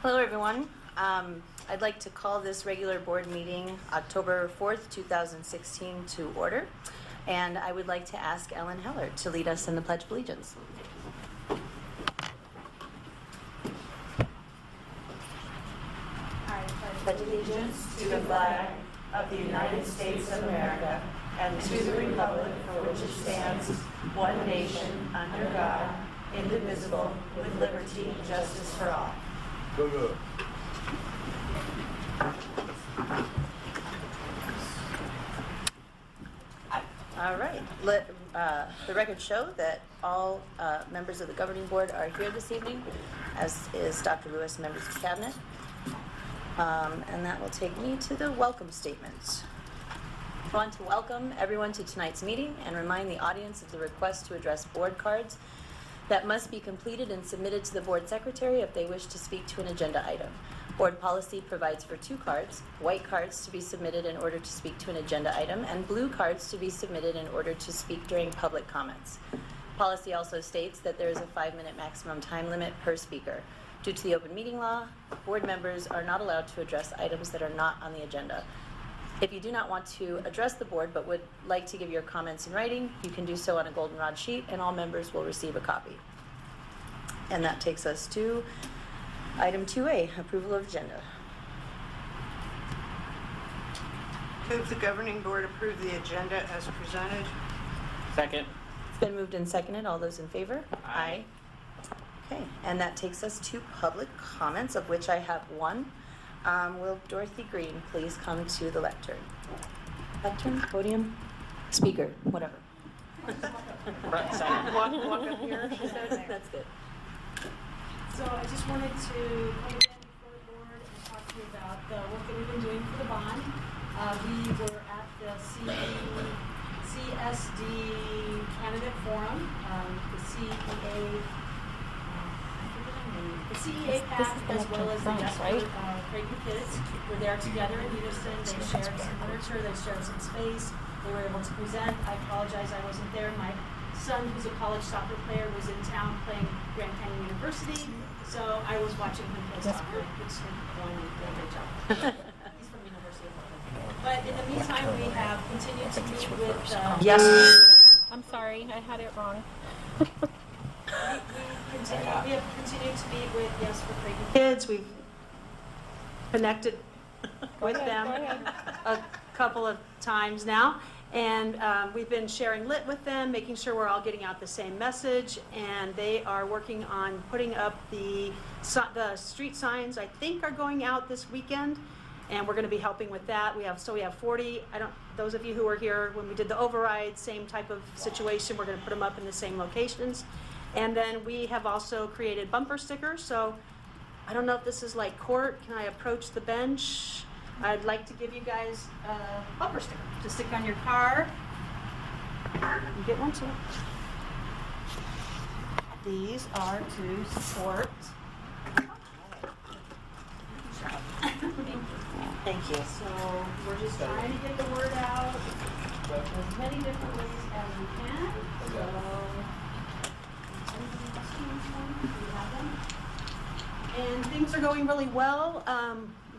Hello, everyone. I'd like to call this regular board meeting October 4th, 2016 to order. And I would like to ask Ellen Heller to lead us in the Pledge of Allegiance. I pledge allegiance to the flag of the United States of America and to the republic for which it stands, one nation, under God, indivisible, with liberty and justice for all. Go. All right. Let the record show that all members of the governing board are here this evening, as is Dr. Lewis and members of cabinet. And that will take me to the welcome statements. I want to welcome everyone to tonight's meeting and remind the audience of the request to address board cards that must be completed and submitted to the board secretary if they wish to speak to an agenda item. Board policy provides for 2 cards, white cards to be submitted in order to speak to an agenda item, and blue cards to be submitted in order to speak during public comments. Policy also states that there is a 5-minute maximum time limit per speaker. Due to the open meeting law, board members are not allowed to address items that are not on the agenda. If you do not want to address the board but would like to give your comments in writing, you can do so on a goldenrod sheet and all members will receive a copy. And that takes us to item 2A, approval of agenda. Move the governing board approve the agenda as presented. Second. It's been moved and seconded. All those in favor? Aye. Okay, and that takes us to public comments, of which I have one. Will Dorothy Green please come to the lectern? Lectern, podium, speaker, whatever. Front center. Walk up here. That's good. So I just wanted to come again before the board and talk to you about the work that we've been doing for the bond. We were at the CSD candidate forum, the CEA PAC, as well as the Creighton kids were there together in unison. They shared some literature, they shared some space. They were able to present. I apologize I wasn't there. My son, who's a college soccer player, was in town playing Grand Canyon University, so I was watching him play soccer, which is going to do a great job. He's from University of Portland. But in the meantime, we have continued to meet with Yes. I'm sorry, I had it wrong. we have continued to meet with Yes for Creighton Kids, we've connected with them a couple of times now. And we've been sharing lit with them, making sure we're all getting out the same message. And they are working on putting up the street signs, I think, are going out this weekend. And we're going to be helping with that. We have 40, those of you who were here when we did the override, same type of situation. We're going to put them up in the same locations. And then we have also created bumper stickers. So I don't know if this is like court. Can I approach the bench? I'd like to give you guys a bumper sticker to stick on your car. You get one too. These are to support. Thank you. So we're just trying to get the word out as many different ways as we can. So, any questions? Do you have them? And things are going really well.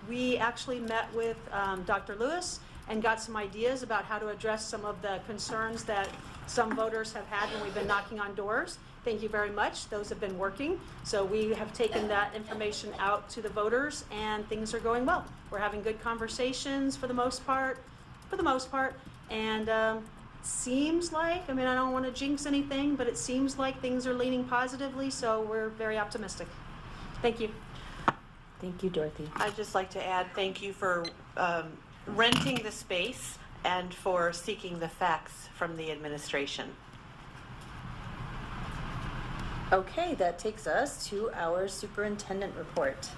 We actually met with Dr. Lewis and got some ideas about how to address some of the concerns that some voters have had when we've been knocking on doors. Thank you very much. Those have been working. So we have taken that information out to the voters and things are going well. We're having good conversations for the most part. And seems like, I don't want to jinx anything, but it seems like things are leaning positively. So we're very optimistic. Thank you. Thank you, Dorothy. I'd just like to add thank you for renting the space and for seeking the facts from the administration. Okay, that takes us to our superintendent report.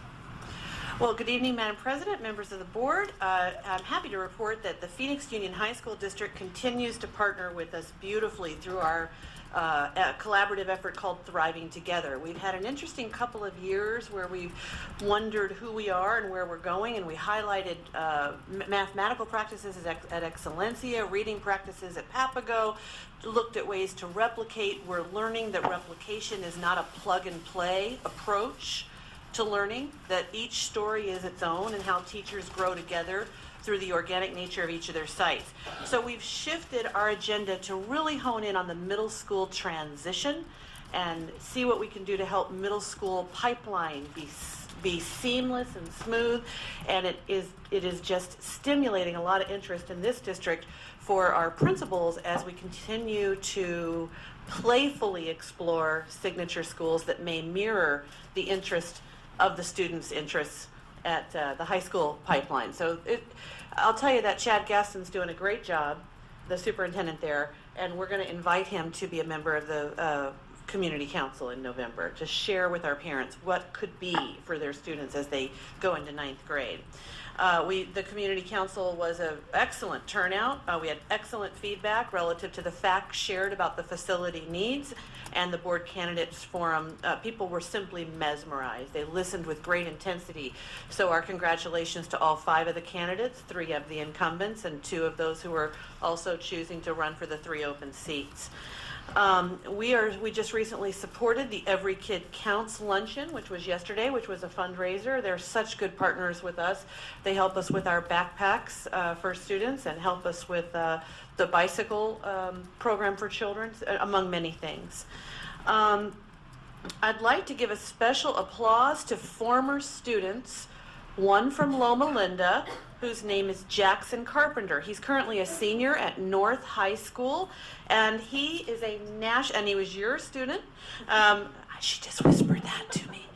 Well, good evening, Madam President, members of the board. I'm happy to report that the Phoenix Union High School District continues to partner with us beautifully through our collaborative effort called Thriving Together. We've had an interesting couple of years where we've wondered who we are and where we're going, and we highlighted mathematical practices at Excellencia, reading practices at Papago, looked at ways to replicate. We're learning that replication is not a plug-and-play approach. to learning, that each story is its own, and how teachers grow together through the organic nature of each of their sites. So we've shifted our agenda to really hone in on the middle school transition and see what we can do to help middle school pipeline be seamless and smooth. And it is just stimulating a lot of interest in this district for our principals as we continue to playfully explore signature schools that may mirror the interest of the students' interests at the high school pipeline. So I'll tell you that Chad Gaston's doing a great job, the superintendent there, and we're going to invite him to be a member of the community council in November to share with our parents what could be for their students as they go into 9th grade. The community council was an excellent turnout. We had excellent feedback relative to the facts shared about the facility needs, and the board candidates forum. People were simply mesmerized. They listened with great intensity. So our congratulations to all 5 of the candidates, 3 of the incumbents, and 2 of those who were also choosing to run for the 3 open seats. We just recently supported the Every Kid Counts luncheon, which was yesterday, which was a fundraiser. They're such good partners with us. They help us with our backpacks for students and help us with the bicycle program for children, among many things. I'd like to give a special applause to former students, one from Loma Linda, whose name is Jackson Carpenter. He's currently a senior at North High School, and he is and he was your student. She just whispered that to me.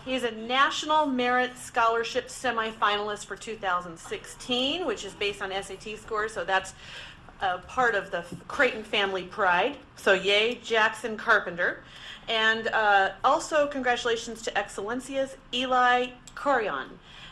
He's a National Merit Scholarship semifinalist for 2016, which is based on SAT scores, so that's part of the Creighton family pride. So yay, Jackson Carpenter. And also congratulations to Excellencias Eli Corion.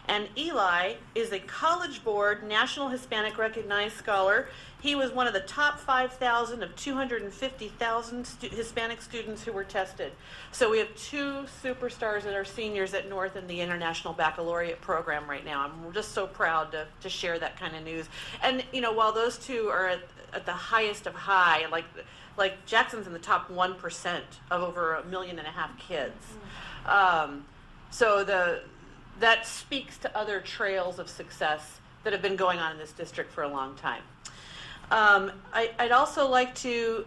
And Eli is a College Board National Hispanic Recognized Scholar. He was one of the top 5,000 of 250,000 Hispanic students who were tested. So we have 2 superstars that are seniors at North in the International Baccalaureate program right now. I'm just so proud to share that kind of news. And you know, while those 2 are at the highest of high, like Jackson's in the top 1% of over 1.5 million kids. That speaks to other trails of success that have been going on in this district for a long time. I'd also like to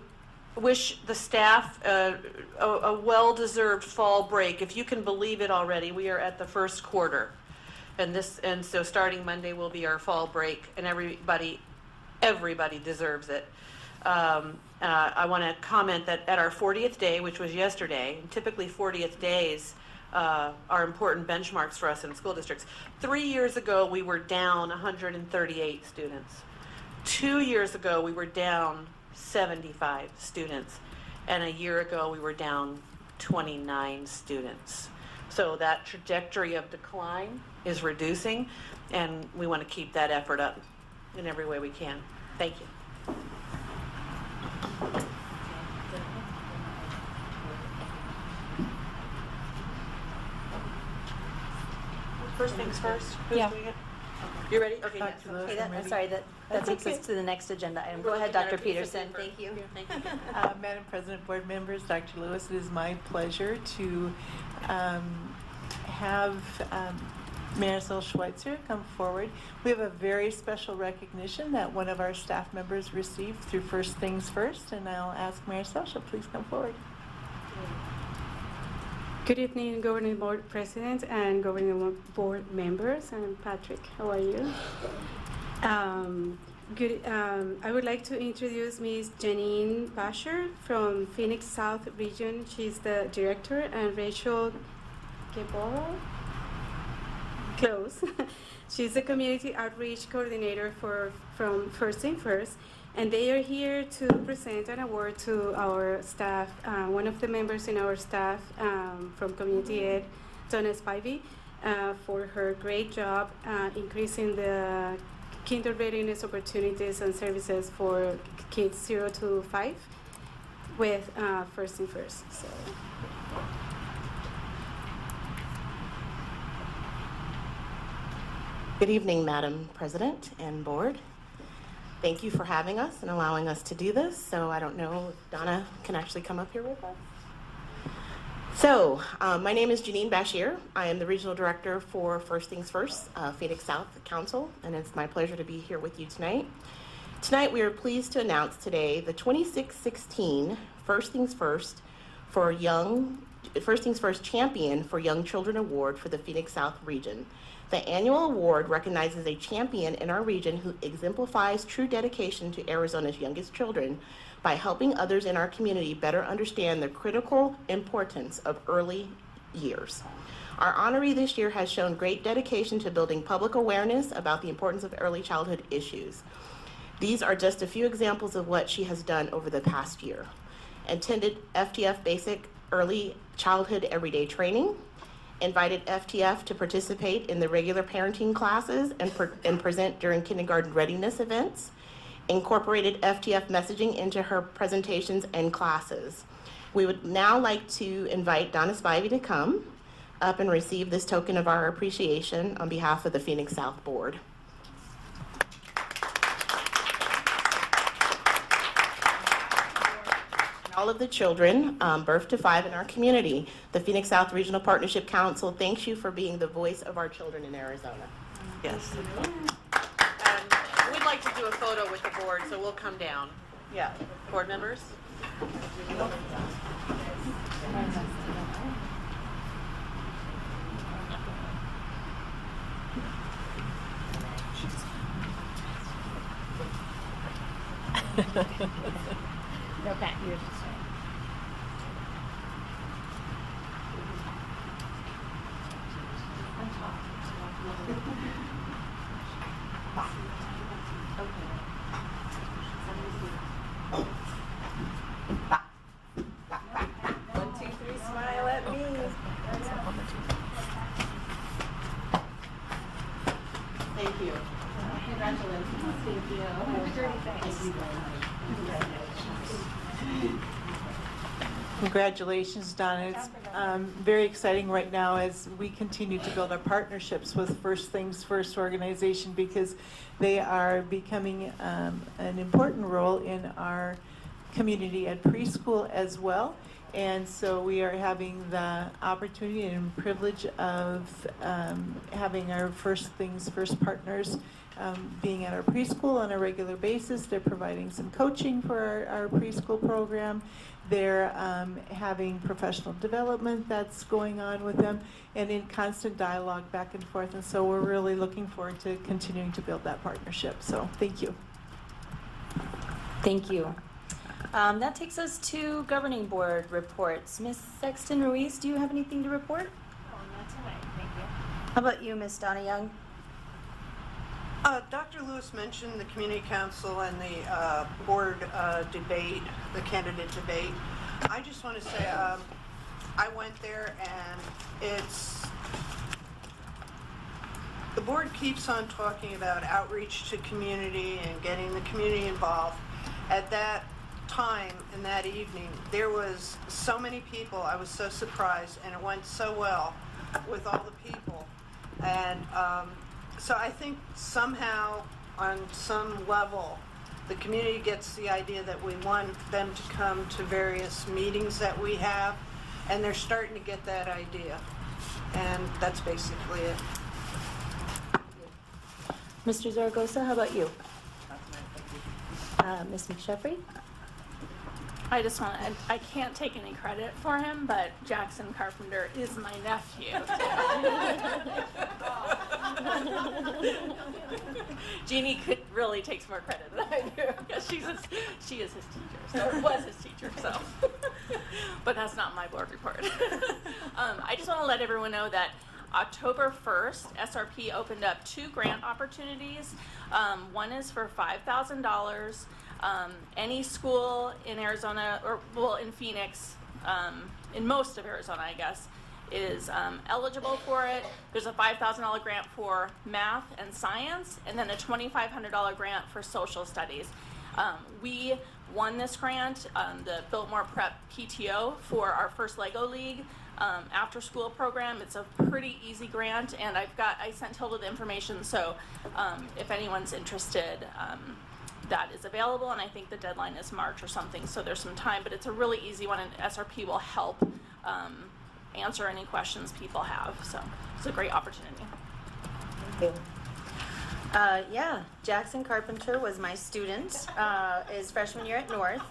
wish the staff a well-deserved fall break. If you can believe it already, we are at the first quarter. And so starting Monday will be our fall break, and everybody deserves it. I want to comment that at our 40th day, which was yesterday, and typically 40th days are important benchmarks for us in school districts. 3 years ago, we were down 138 students. 2 years ago, we were down 75 students. And a year ago, we were down 29 students. So that trajectory of decline is reducing, and we want to keep that effort up in every way we can. Thank you. First things first. Who's Yeah. doing it? You ready? Okay. Dr. yes. Lewis, Okay, I'm ready. that That's takes okay. us to the next agenda item. Go We're ahead, looking at Dr. a piece of Peterson. paper. Thank you. Thank you. Madam President, board members, Dr. Lewis, it is my pleasure to have Marisol Schweitzer come forward. We have a very special recognition that one of our staff members received through First Things First, and I'll ask Marisol, she'll please come forward. Good evening, Governing Board President and Governing Board members. I'm Patrick. How are you? I would like to introduce Ms. Janine Basher from Phoenix South Region. She's the director, and Rachel Geboro. Close. She's the community outreach coordinator from First Thing First. And they are here to present an award to our staff. One of the members in our staff from Community Ed, Donna Spivey, for her great job increasing the kinder readiness opportunities and services for kids 0 to 5 with First Thing First. So. Good evening, Madam President and Board. Thank you for having us and allowing us to do this. So I don't know if Donna can actually come up here with us. So, my name is Janine Bashir. I am the Regional Director for First Things First, Phoenix South Council, and it's my pleasure to be here with you tonight. Tonight, we are pleased to announce today the 2616 First Things First Champion for Young Children Award for the Phoenix South region. The annual award recognizes a champion in our region who exemplifies true dedication to Arizona's youngest children by helping others in our community better understand the critical importance of early years. Our honoree this year has shown great dedication to building public awareness about the importance of early childhood issues. These are just a few examples of what she has done over the past year. Attended FTF Basic Early Childhood Everyday Training, invited FTF to participate in the regular parenting classes and present during kindergarten readiness events, incorporated FTF messaging into her presentations and classes. We would now like to invite Donna Spivey to come up and receive this token of our appreciation on behalf of the Phoenix South Board. All of the children birth to 5 in our community. The Phoenix South Regional Partnership Council thanks you for being the voice of our children in Arizona. Yes. And we'd like to do a photo with the board, so we'll come down. Yeah, board members? No, Pat, yours is fine. Smile at me. Thank you. Congratulations, Donna. It's very exciting right now as we continue to build our partnerships with First Things First organization, because they are becoming an important role in our community at preschool as well. And so we are having the opportunity and privilege of having our First Things First partners being at our preschool on a regular basis. They're providing some coaching for our preschool program. They're having professional development that's going on with them, and in constant dialogue back and forth. And so we're really looking forward to continuing to build that partnership. So thank you. Thank you. That takes us to governing board reports. Ms. Sexton Ruiz, do you have anything to report? Oh, not tonight, thank you. How about you, Ms. Donna Young? Dr. Lewis mentioned the community council and the board debate, the candidate debate. I just want to say I went there, and the board keeps on talking about outreach to community and getting the community involved. At that time and that evening, there was so many people. I was so surprised, and it went so well with all the people. And so I think somehow, on some level, the community gets the idea that we want them to come to various meetings that we have, and they're starting to get that idea. And that's basically it. Mr. Zaragoza, how about you? Ms. McSheffrey? I just want to, I can't take any credit for him, but Jackson Carpenter is my nephew. Jeannie really takes more credit than I do, because she is his teacher, or was his teacher, so. But that's not my board report. I just want to let everyone know that October 1st, SRP opened up 2 grant opportunities. One is for $5,000. Any school in Arizona, or well, in Phoenix, in most of Arizona, I guess, is eligible for it. There's a $5,000 grant for math and science, and then a $2,500 grant for social studies. We won this grant, the Biltmore Prep PTO, for our first LEGO League after school program. It's a pretty easy grant, and I sent Hilda the information, so if anyone's interested, that is available, and I think the deadline is March or something, so there's some time, but it's a really easy one, and SRP will help answer any questions people have. So it's a great opportunity. Thank you. Yeah, Jackson Carpenter was my student, his freshman year at North,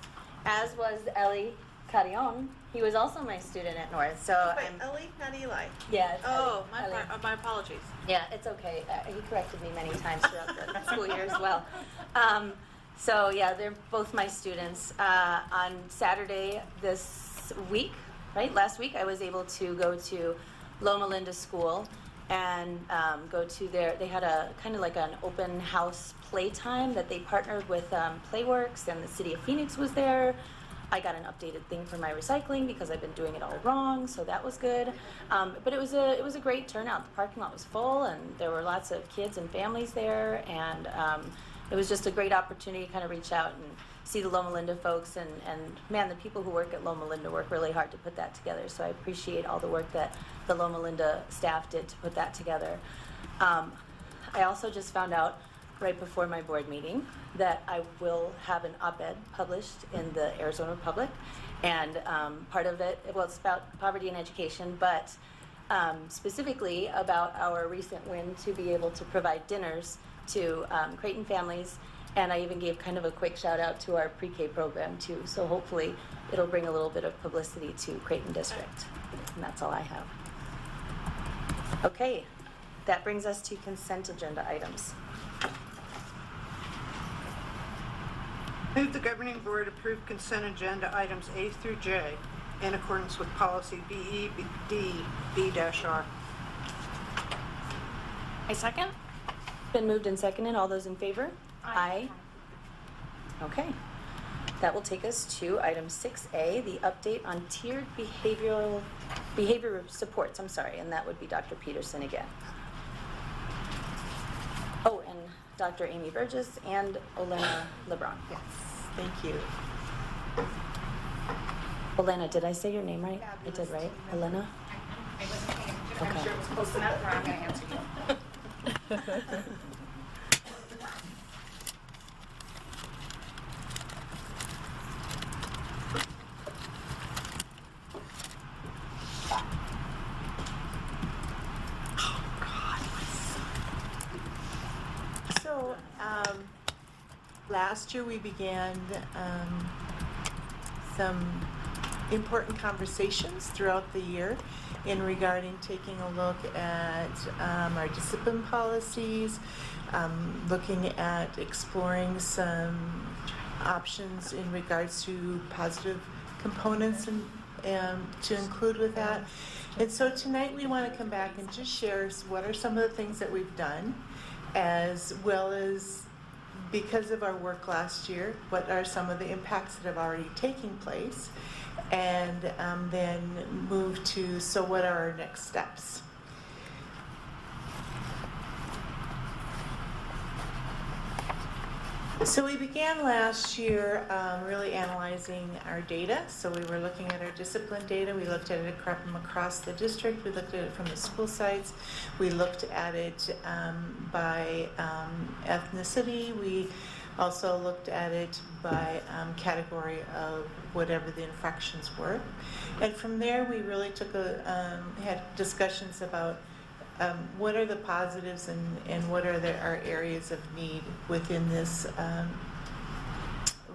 as was Ellie Carrion. He was also my student at North, so Wait, I'm, Ellie, not Eli. yeah. It's Oh, Ellie. my apologies. Yeah, it's okay. He corrected me many times throughout the school year as well. So yeah, they're both my students. On Saturday this week, right, last week, I was able to go to Loma Linda School and go to they had a kind of like an open house playtime that they partnered with Playworks, and the city of Phoenix was there. I got an updated thing for my recycling because I've been doing it all wrong, so that was good. But it was a great turnout. The parking lot was full, and there were lots of kids and families there, and it was just a great opportunity to kind of reach out and see the Loma Linda folks, and man, the people who work at Loma Linda work really hard to put that together, so I appreciate all the work that the Loma Linda staff did to put that together. I also just found out right before my board meeting that I will have an op-ed published in the Arizona Republic, and part of it, well, it's about poverty and education, but specifically about our recent win to be able to provide dinners to Creighton families, and I even gave kind of a quick shout out to our pre-K program too, so hopefully it'll bring a little bit of publicity to Creighton District, and that's all I have. Okay, that brings us to consent agenda items. Move the governing board approve consent agenda items A through J in accordance with policy BED-B-R. A second? Been moved and seconded. All those in favor? Aye. Okay. That will take us to item 6A, the update on tiered behavior supports, and that would be Dr. Peterson again. Oh, and Dr. Amy Burgess and Olena LeBron. Yes, thank you. Olena, did I say your name right? I did, right? Olena? I wasn't paying attention. Okay. I'm sure it was close enough where I'm going to answer you. So, last year we began some important conversations throughout the year in regarding taking a look at our discipline policies, looking at exploring some options in regards to positive components and to include with that. And so tonight we want to come back and just share what are some of the things that we've done, as well as, because of our work last year, what are some of the impacts that have already taken place, and then move to, so what are our next steps? So we began last year really analyzing our data. So we were looking at our discipline data. We looked at it from across the district. We looked at it from the school sites. We looked at it by ethnicity. We also looked at it by category of whatever the infractions were. And from there, we really took had discussions about what are the positives and what are our areas of need within this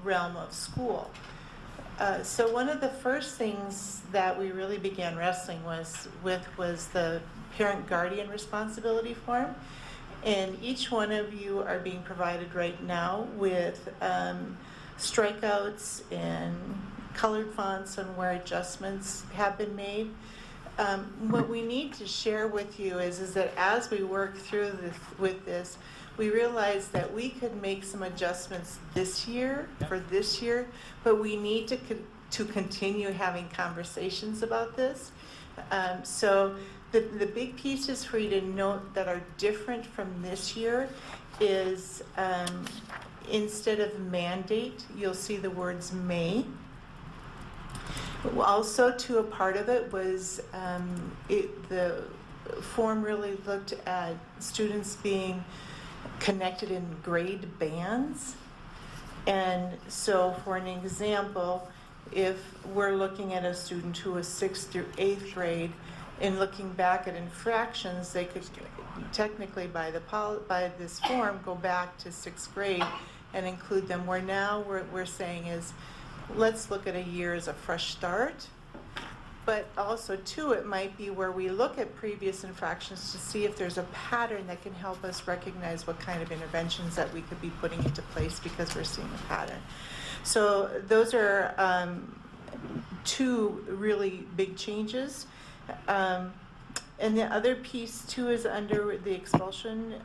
realm of school. So one of the first things that we really began wrestling was the parent-guardian responsibility form. And each one of you are being provided right now with strikeouts and colored fonts on where adjustments have been made. What we need to share with you is that as we work through this, we realized that we could make some adjustments this year, but we need to continue having conversations about this. So the big pieces for you to note that are different from this year is instead of mandate, you'll see the words may. Also, to a part of it was the form really looked at students being connected in grade bands. And so for an example, if we're looking at a student who is 6th through 8th grade, and looking back at infractions, they could technically by this form go back to 6th grade and include them. Where now we're saying is, let's look at a year as a fresh start. But also too, it might be where we look at previous infractions to see if there's a pattern that can help us recognize what kind of interventions that we could be putting into place because we're seeing a pattern. So those are two really big changes. And the other piece too is under the expulsion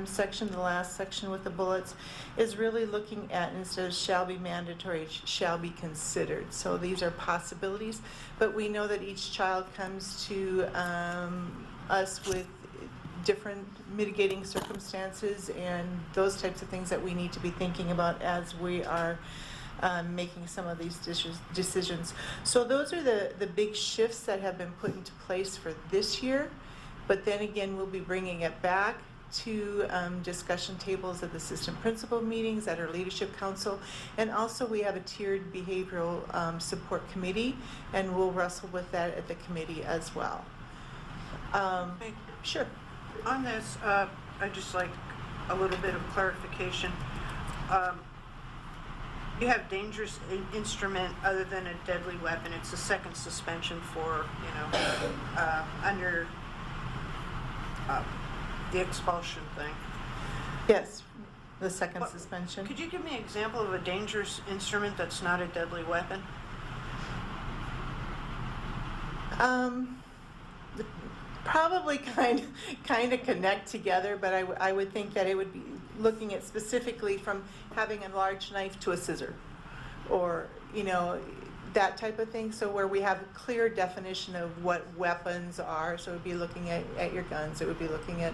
section, the last section with the bullets, is really looking at, instead of shall be mandatory, shall be considered. So these are possibilities, but we know that each child comes to us with different mitigating circumstances and those types of things that we need to be thinking about as we are making some of these decisions. So those are the big shifts that have been put into place for this year. But then again, we'll be bringing it back to discussion tables at the assistant principal meetings, at our leadership council. And also we have a tiered behavioral support committee, and we'll wrestle with that at the committee as well. Sure. On this, I'd just like a little bit of clarification. You have dangerous instrument other than a deadly weapon. It's a second suspension for, under the expulsion thing. Yes, the second suspension. Could you give me an example of a dangerous instrument that's not a deadly weapon? Probably kind of connect together, but I would think that it would be looking at specifically from having a large knife to a scissor, or that type of thing. So where we have a clear definition of what weapons are. So it would be looking at your guns. It would be looking at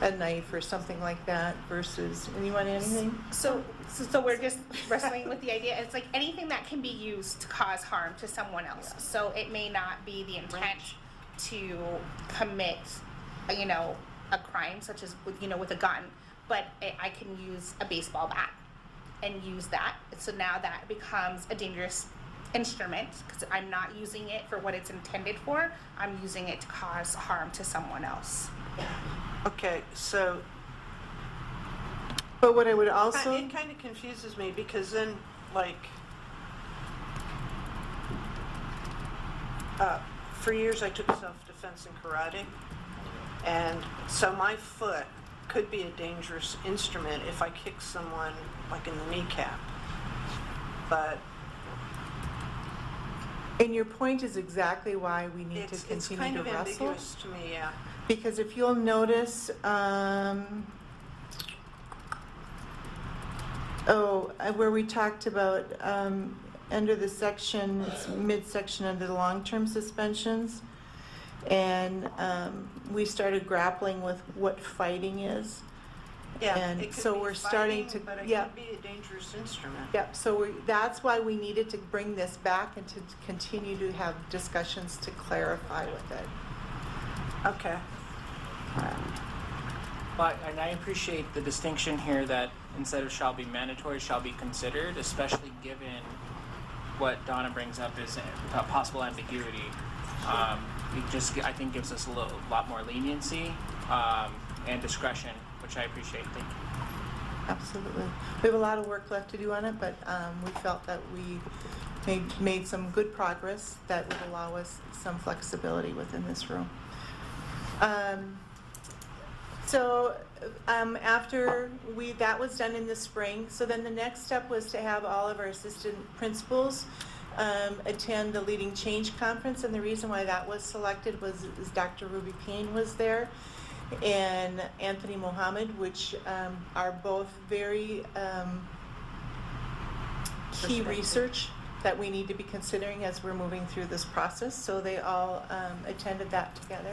a knife or something like that. Versus, anyone anything? So we're just wrestling with the idea. It's like anything that can be used to cause harm to someone else. So it may not be the intent to commit, a crime such as with a gun, but I can use a baseball bat and use that. So now that becomes a dangerous instrument because I'm not using it for what it's intended for. I'm using it to cause harm to someone else. Okay, so. But what I would also. It kind of confuses me because then, for years I took self-defense in karate, and so my foot could be a dangerous instrument if I kick someone in the kneecap. But and your point is exactly why we need to continue to wrestle. It's kind of ambiguous to me, yeah. Because if you'll notice, where we talked about under the section, it's midsection under the long-term suspensions, and we started grappling with what fighting is. Yeah, and it could so be we're fighting, starting to, but it yeah. could be a dangerous instrument. Yep, so that's why we needed to bring this back and to continue to have discussions to clarify with it. Okay. Well, and I appreciate the distinction here that instead of shall be mandatory, shall be considered, especially given what Donna brings up is a possible ambiguity. It just, I think, gives us a lot more leniency and discretion, which I appreciate. Thank you. Absolutely. We have a lot of work left to do on it, but we felt that we made some good progress that would allow us some flexibility within this room. So after that was done in the spring, so then the next step was to have all of our assistant principals attend the Leading Change Conference, and the reason why that was selected was Dr. Ruby Payne was there, and Anthony Mohammed, which are both very key research that we need to be considering as we're moving through this process. So they all attended that together.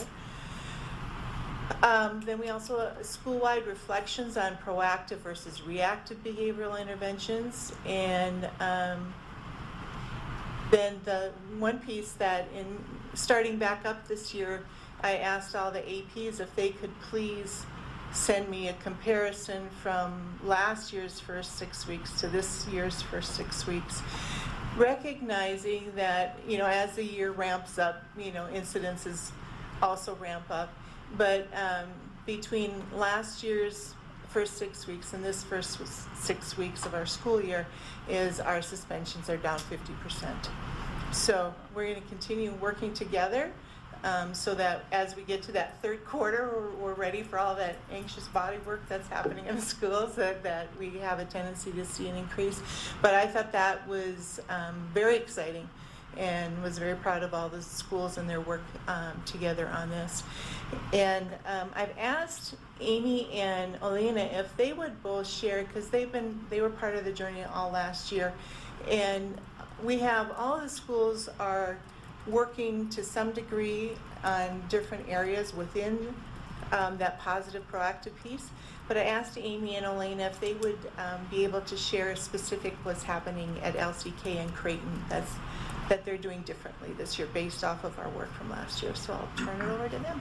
Then we also school-wide reflections on proactive versus reactive behavioral interventions, and then the one piece that in starting back up this year, I asked all the APs if they could please send me a comparison from last year's first 6 weeks to this year's first 6 weeks. recognizing that, as the year ramps up, incidences also ramp up. But between last year's first 6 weeks and this first 6 weeks of our school year, is our suspensions are down 50%. So we're going to continue working together so that as we get to that third quarter, we're ready for all that anxious body work that's happening in the schools, that we have a tendency to see an increase. But I thought that was very exciting, and was very proud of all the schools and their work together on this. And I've asked Amy and Elena if they would both share, because they were part of the journey all last year, and we have all the schools are working to some degree on different areas within that positive proactive piece. But I asked Amy and Elena if they would be able to share specific what's happening at LCK and Creighton that they're doing differently this year based off of our work from last year. So I'll turn it over to them.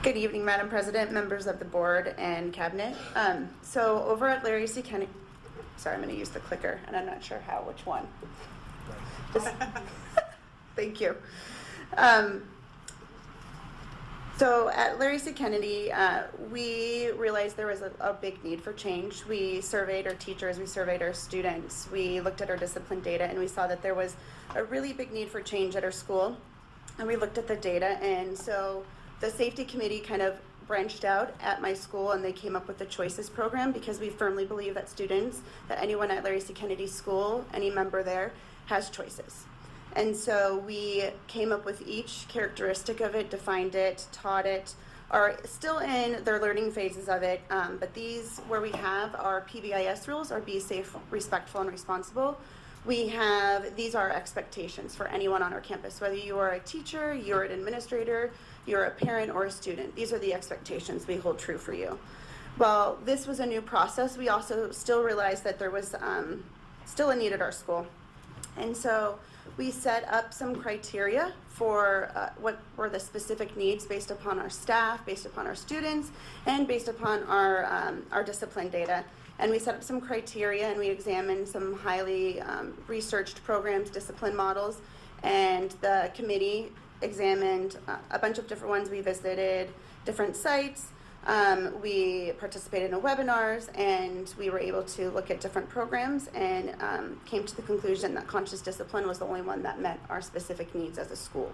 Good evening, Madam President, members of the board, and cabinet. So over at Larry C. Kennedy, sorry, I'm going to use the clicker, and I'm not sure which one. Thank you. So at Larry C. Kennedy, we realized there was a big need for change. We surveyed our teachers, we surveyed our students, we looked at our discipline data, and we saw that there was a really big need for change at our school. And we looked at the data, and so the safety committee kind of branched out at my school, and they came up with the Choices program, because we firmly believe that that anyone at Larry C. Kennedy School, any member there, has choices. And so we came up with each characteristic of it, defined it, taught it, are still in their learning phases of it, but these, where we have our PBIS rules, are be safe, respectful, and responsible. These are expectations for anyone on our campus, whether you are a teacher, you're an administrator, you're a parent, or a student. These are the expectations we hold true for you. Well, this was a new process. We also still realized that there was still a need at our school. And so we set up some criteria for what were the specific needs based upon our staff, based upon our students, and based upon our discipline data. And we set up some criteria, and we examined some highly researched programs, discipline models, and the committee examined a bunch of different ones. We visited different sites, we participated in webinars, and we were able to look at different programs, and came to the conclusion that conscious discipline was the only one that met our specific needs as a school.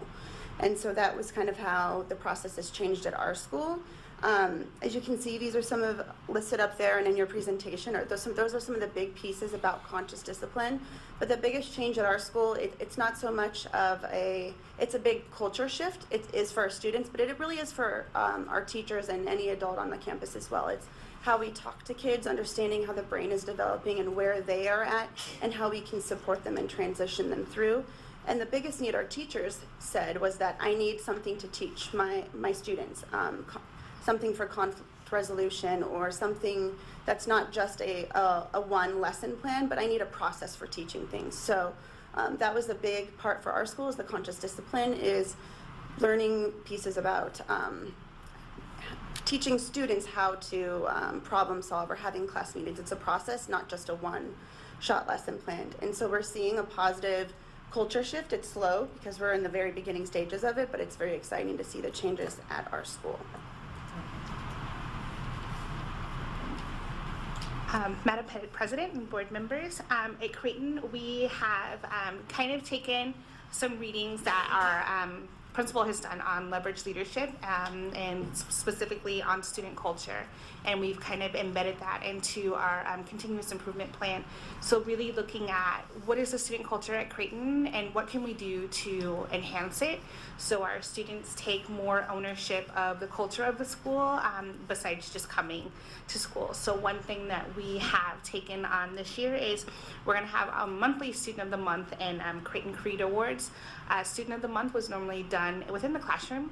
And so that was kind of how the process has changed at our school. As you can see, these are some of listed up there and in your presentation. Those are some of the big pieces about conscious discipline. But the biggest change at our school, it's not so much of it's a big culture shift. It is for our students, but it really is for our teachers and any adult on the campus as well. It's how we talk to kids, understanding how the brain is developing and where they are at, and how we can support them and transition them through. And the biggest need our teachers said was that I need something to teach my students. Something for conflict resolution, or something that's not just a one lesson plan, but I need a process for teaching things. So that was a big part for our school, is the conscious discipline, is learning pieces about teaching students how to problem solve or having class meetings. It's a process, not just a one-shot lesson planned. And so we're seeing a positive culture shift. It's slow because we're in the very beginning stages of it, but it's very exciting to see the changes at our school. Madam President and board members, at Creighton, we have kind of taken some readings that our principal has done on leverage leadership and specifically on student culture. And we've kind of embedded that into our continuous improvement plan. So really looking at what is the student culture at Creighton and what can we do to enhance it so our students take more ownership of the culture of the school besides just coming to school. So one thing that we have taken on this year is we're going to have a monthly Student of the Month and Creighton Creed Awards. Student of the Month was normally done done within the classroom.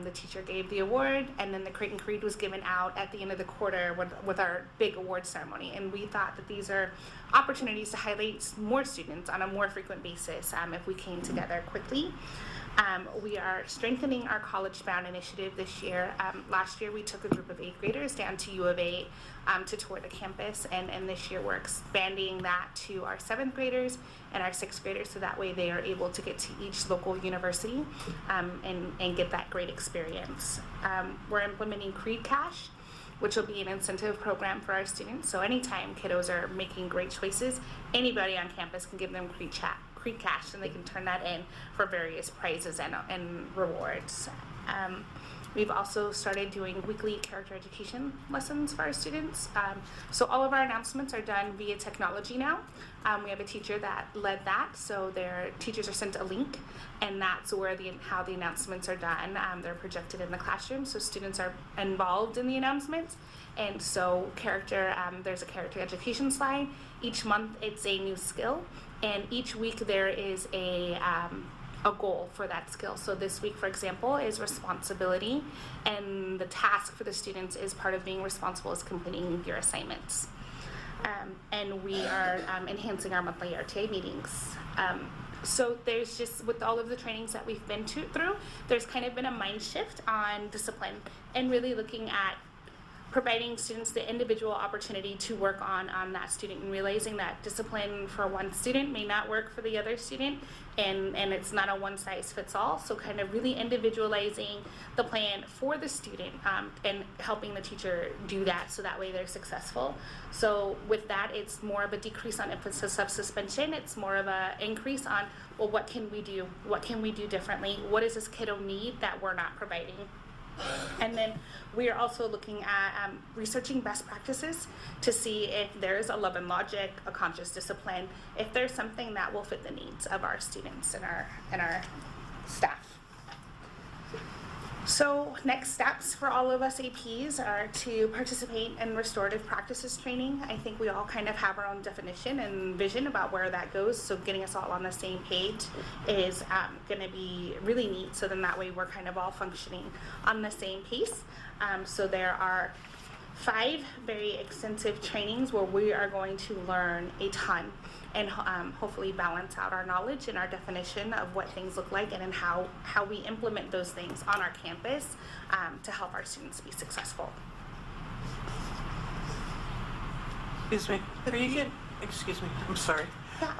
The teacher gave the award, and then the Creighton Creed was given out at the end of the quarter with our big award ceremony. And we thought that these are opportunities to highlight more students on a more frequent basis if we came together quickly. We are strengthening our College Bound initiative this year. Last year we took a group of 8th graders down to U of A to tour the campus, and this year we're expanding that to our 7th graders and our 6th graders, so that way they are able to get to each local university and get that great experience. We're implementing Creed Cash, which will be an incentive program for our students. So anytime kiddos are making great choices, anybody on campus can give them Creed Cash, and they can turn that in for various prizes and rewards. We've also started doing weekly character education lessons for our students. So all of our announcements are done via technology now. We have a teacher that led that, so their teachers are sent a link, and that's where how the announcements are done. They're projected in the classroom, so students are involved in the announcements. And so there's a character education slide. Each month it's a new skill, and each week there is a goal for that skill. So this week, for example, is responsibility, and the task for the students is part of being responsible is completing your assignments. And we are enhancing our monthly RTA meetings. So there's just, with all of the trainings that we've been through, there's kind of been a mind shift on discipline and really looking at providing students the individual opportunity to work on that student, and realizing that discipline for one student may not work for the other student, and it's not a one size fits all. So kind of really individualizing the plan for the student and helping the teacher do that, so that way they're successful. So with that, it's more of a decrease on emphasis of suspension. It's more of a increase on, well, what can we do? What can we do differently? What does this kiddo need that we're not providing? And then we are also looking at researching best practices to see if there's a love and logic, a conscious discipline, if there's something that will fit the needs of our students and our staff. So next steps for all of us APs are to participate in restorative practices training. I think we all kind of have our own definition and vision about where that goes, so getting us all on the same page is going to be really neat, so then that way we're kind of all functioning on the same pace. So there are 5 very extensive trainings where we are going to learn a ton and hopefully balance out our knowledge and our definition of what things look like, and then how we implement those things on our campus to help our students be successful. Excuse me, I'm sorry.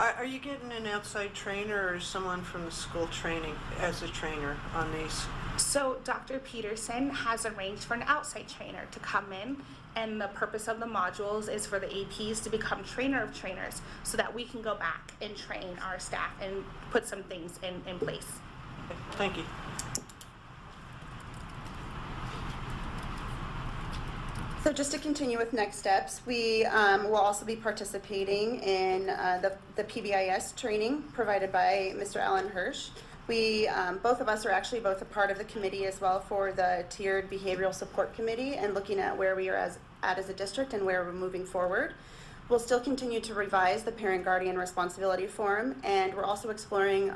Are you getting an outside trainer or someone from the school training as a trainer on these? So Dr. Peterson has arranged for an outside trainer to come in, and the purpose of the modules is for the APs to become trainer of trainers, so that we can go back and train our staff and put some things in place. Thank you. So just to continue with next steps, we will also be participating in the PBIS training provided by Mr. Alan Hirsch. We, both of us are actually both a part of the committee as well for the Tiered Behavioral Support Committee, and looking at where we are at as a district and where we're moving forward. We'll still continue to revise the Parent Guardian Responsibility Form, and we're also exploring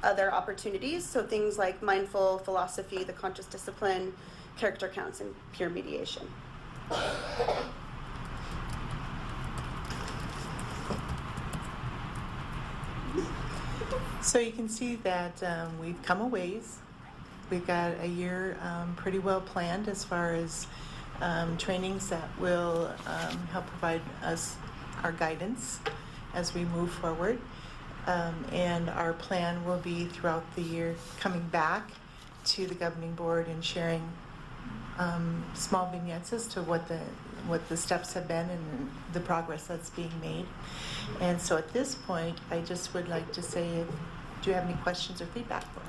other opportunities, so things like mindful philosophy, the conscious discipline, character counts, and peer mediation. So you can see that we've come a ways. We've got a year pretty well planned as far as trainings that will help provide us our guidance as we move forward. And our plan will be throughout the year coming back to the governing board and sharing small vignettes as to what the steps have been and the progress that's being made. And so at this point, I just would like to say, do you have any questions or feedback for us?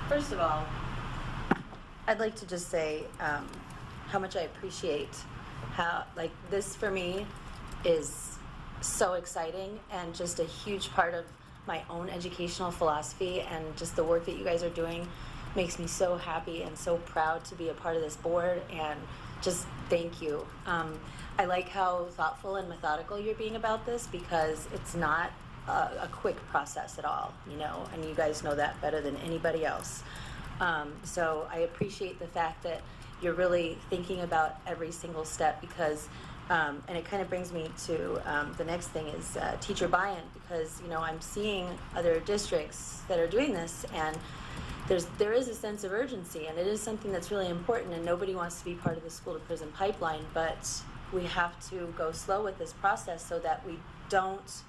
First of all, I'd like to just say how much I appreciate how, like, this for me is so exciting and just a huge part of my own educational philosophy, and just the work that you guys are doing makes me so happy and so proud to be a part of this board and just thank you. I like how thoughtful and methodical you're being about this, because it's not a quick process at all, you know, and you guys know that better than anybody else. So I appreciate the fact that you're really thinking about every single step, because and it kind of brings me to the next thing is teacher buy-in, because, you know, I'm seeing other districts that are doing this, and there is a sense of urgency, and it is something that's really important, and nobody wants to be part of the school to prison pipeline, but we have to go slow with this process so that we don't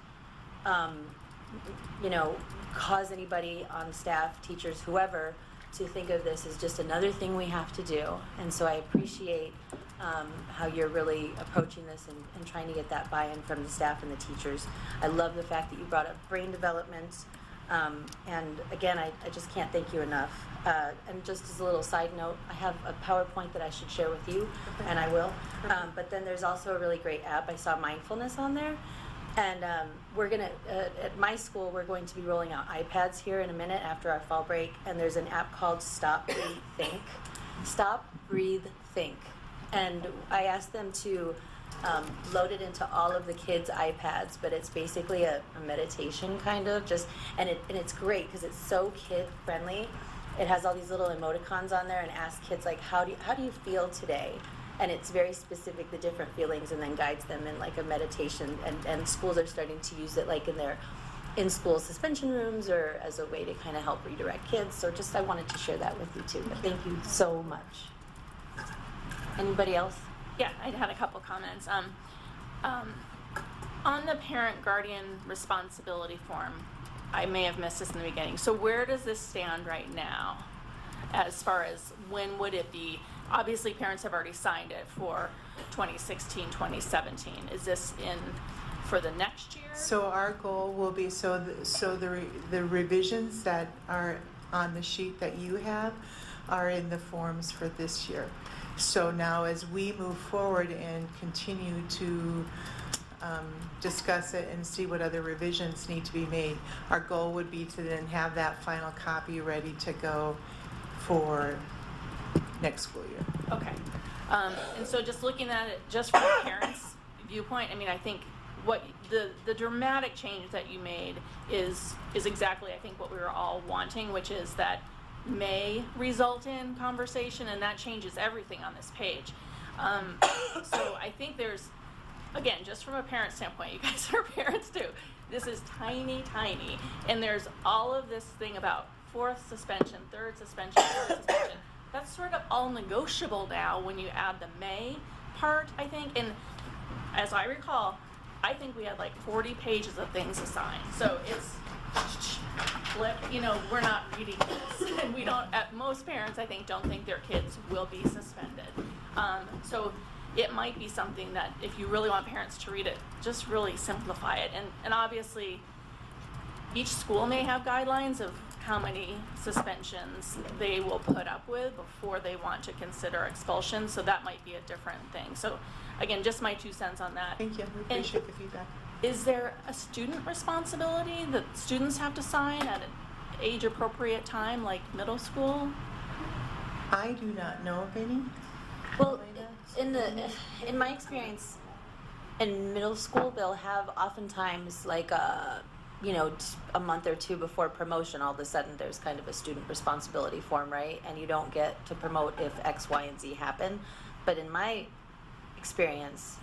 you know, cause anybody on staff, teachers, whoever, to think of this as just another thing we have to do. And so I appreciate how you're really approaching this and trying to get that buy-in from the staff and the teachers. I love the fact that you brought up brain development. And again, I just can't thank you enough. And just as a little side note, I have a PowerPoint that I should share with you, and I will. But then there's also a really great app. I saw mindfulness on there. And we're gonna, at my school, we're going to be rolling out iPads here in a minute after our fall break, and there's an app called Stop, Breathe, Think. Stop, Breathe, Think. And I asked them to load it into all of the kids' iPads, but it's basically a meditation kind of, and it's great because it's so kid-friendly. It has all these little emoticons on there and asks kids, like, how do you feel today? And it's very specific, the different feelings, and then guides them in like a meditation, and schools are starting to use it like in their in-school suspension rooms or as a way to kind of help redirect kids. So I wanted to share that with you too, but thank you so much. Anybody else? Yeah, I had a couple comments. On the parent guardian responsibility form, I may have missed this in the beginning. So where does this stand right now? As far as when would it be? Obviously, parents have already signed it for 2016, 2017. Is this in for the next year? So our goal will be, the revisions that are on the sheet that you have are in the forms for this year. So now as we move forward and continue to discuss it and see what other revisions need to be made, our goal would be to then have that final copy ready to go for next school year. Okay. And so just looking at it just from a parent's viewpoint, I mean, I think what the dramatic change that you made is exactly, I think, what we were all wanting, which is that may result in conversation, and that changes everything on this page. So I think there's, again, just from a parent standpoint, you guys are parents too, this is tiny, tiny, and there's all of this thing about fourth suspension, third suspension, fourth suspension. That's sort of all negotiable now when you add the may part, I think. And as I recall, I think we had like 40 pages of things assigned. So it's flip, you know, we're not reading this. And we don't, most parents, I think, don't think their kids will be suspended. So it might be something that if you really want parents to read it, just really simplify it. And obviously, each school may have guidelines of how many suspensions they will put up with before they want to consider expulsion, so that might be a different thing. So again, just my 2 cents on that. Thank you, we appreciate the feedback. Is there a student responsibility that students have to sign at an age-appropriate time, like middle school? I do not know of any. Well, in my experience, in middle school, they'll have oftentimes like a month or 2 before promotion, all of a sudden there's kind of a student responsibility form, right? And you don't get to promote if X, Y, and Z happen. But in my experience,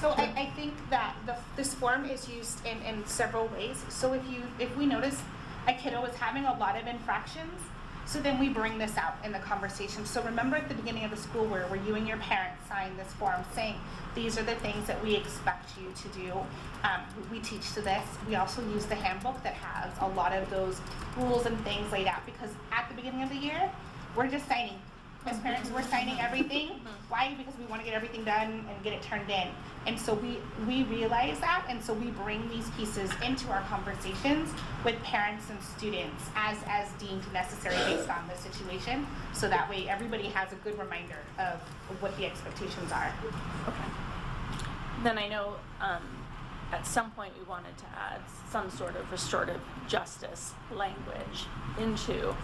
So I think that this form is used in several ways. So if we notice a kiddo is having a lot of infractions, so then we bring this out in the conversation. So remember at the beginning of the school where you and your parents sign this form saying, these are the things that we expect you to do. We teach to this. We also use the handbook that has a lot of those rules and things laid out, because at the beginning of the year, we're just signing. As parents, we're signing everything. Why? Because we want to get everything done and get it turned in. And so we realize that, and so we bring these pieces into our conversations with parents and students as deemed necessary based on the situation. So that way everybody has a good reminder of what the expectations are. Okay. Then I know at some point we wanted to add some sort of restorative justice language into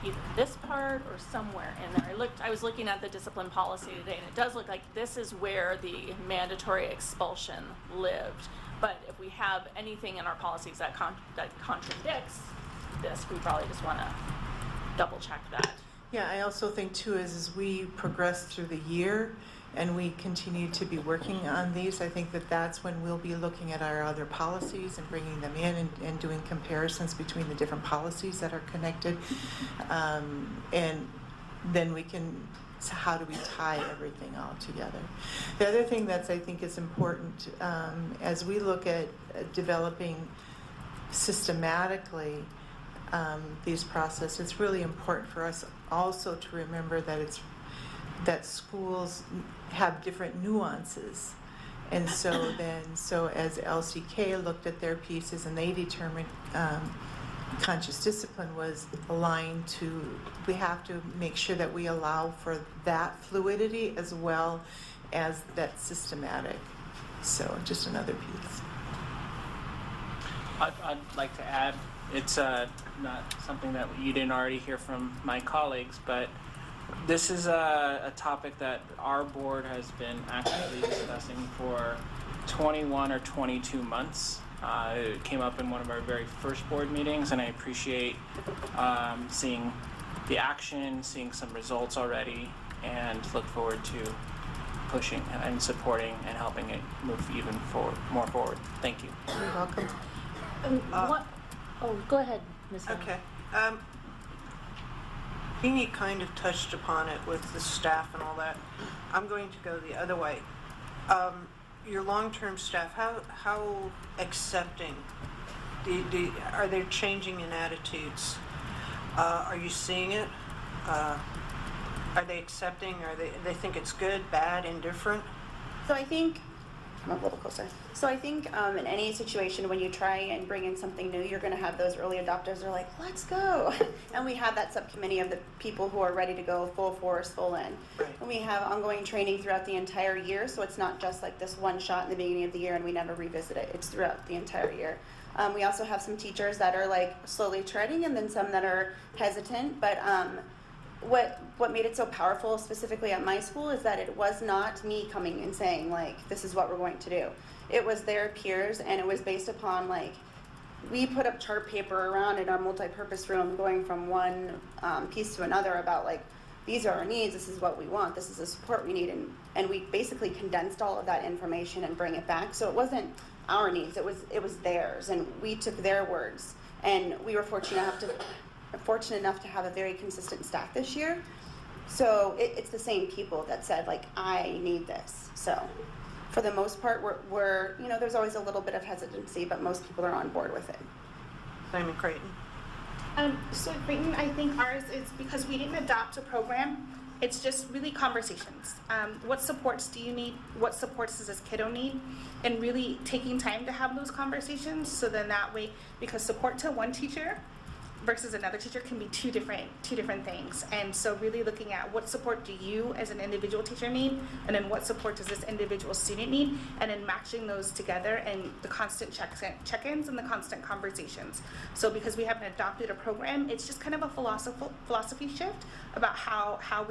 either this part or somewhere in there. I was looking at the discipline policy today, and it does look like this is where the mandatory expulsion lived. But if we have anything in our policies that contradicts this, we probably just want to double check that. Yeah, I also think too is as we progress through the year and we continue to be working on these, I think that that's when we'll be looking at our other policies and bringing them in and doing comparisons between the different policies that are connected. And then we can, so how do we tie everything all together? The other thing that's I think is important as we look at developing systematically these processes, it's really important for us also to remember that schools have different nuances. And so as LCK looked at their pieces and they determined conscious discipline was aligned to, we have to make sure that we allow for that fluidity as well as that systematic. So just another piece. I'd like to add, it's not something that you didn't already hear from my colleagues, but this is a topic that our board has been actively discussing for 21 or 22 months. It came up in one of our very first board meetings, and I appreciate seeing the action, seeing some results already, and look forward to pushing and supporting and helping it move even more forward. Thank you. You're welcome. Go ahead, Ms. Allen. Okay. Jeannie kind of touched upon it with the staff and all that. I'm going to go the other way. Your long-term staff, how accepting are they changing in attitudes? Are you seeing it? Are they accepting? They think it's good, bad, indifferent? So I think, come up a little closer. So I think in any situation when you try and bring in something new, you're going to have those early adopters who are like, let's go. And we have that subcommittee of the people who are ready to go full force, full in. Right. And we have ongoing training throughout the entire year, so it's not just like this one shot in the beginning of the year and we never revisit it. It's throughout the entire year. We also have some teachers that are like slowly treading and then some that are hesitant, but what made it so powerful specifically at my school is that it was not me coming and saying like, this is what we're going to do. It was their peers, and it was based upon like, we put up chart paper around in our multi-purpose room going from one piece to another about like, these are our needs, this is what we want, this is the support we need, and we basically condensed all of that information and bring it back. So it wasn't our needs, it was theirs, and we took their words, and we were fortunate enough to have a very consistent staff this year. So it's the same people that said like, I need this. So for the most part, we're there's always a little bit of hesitancy, but most people are on board with it. Same in Creighton. So at Creighton, I think ours is because we didn't adopt a program. It's just really conversations. What supports do you need? What supports does this kiddo need? And really taking time to have those conversations. So then that way, because support to one teacher versus another teacher can be two different things. And so really looking at what support do you as an individual teacher need, and then what support does this individual student need, and then matching those together and the constant check-ins and the constant conversations. So because we haven't adopted a program, it's just kind of a philosophy shift about how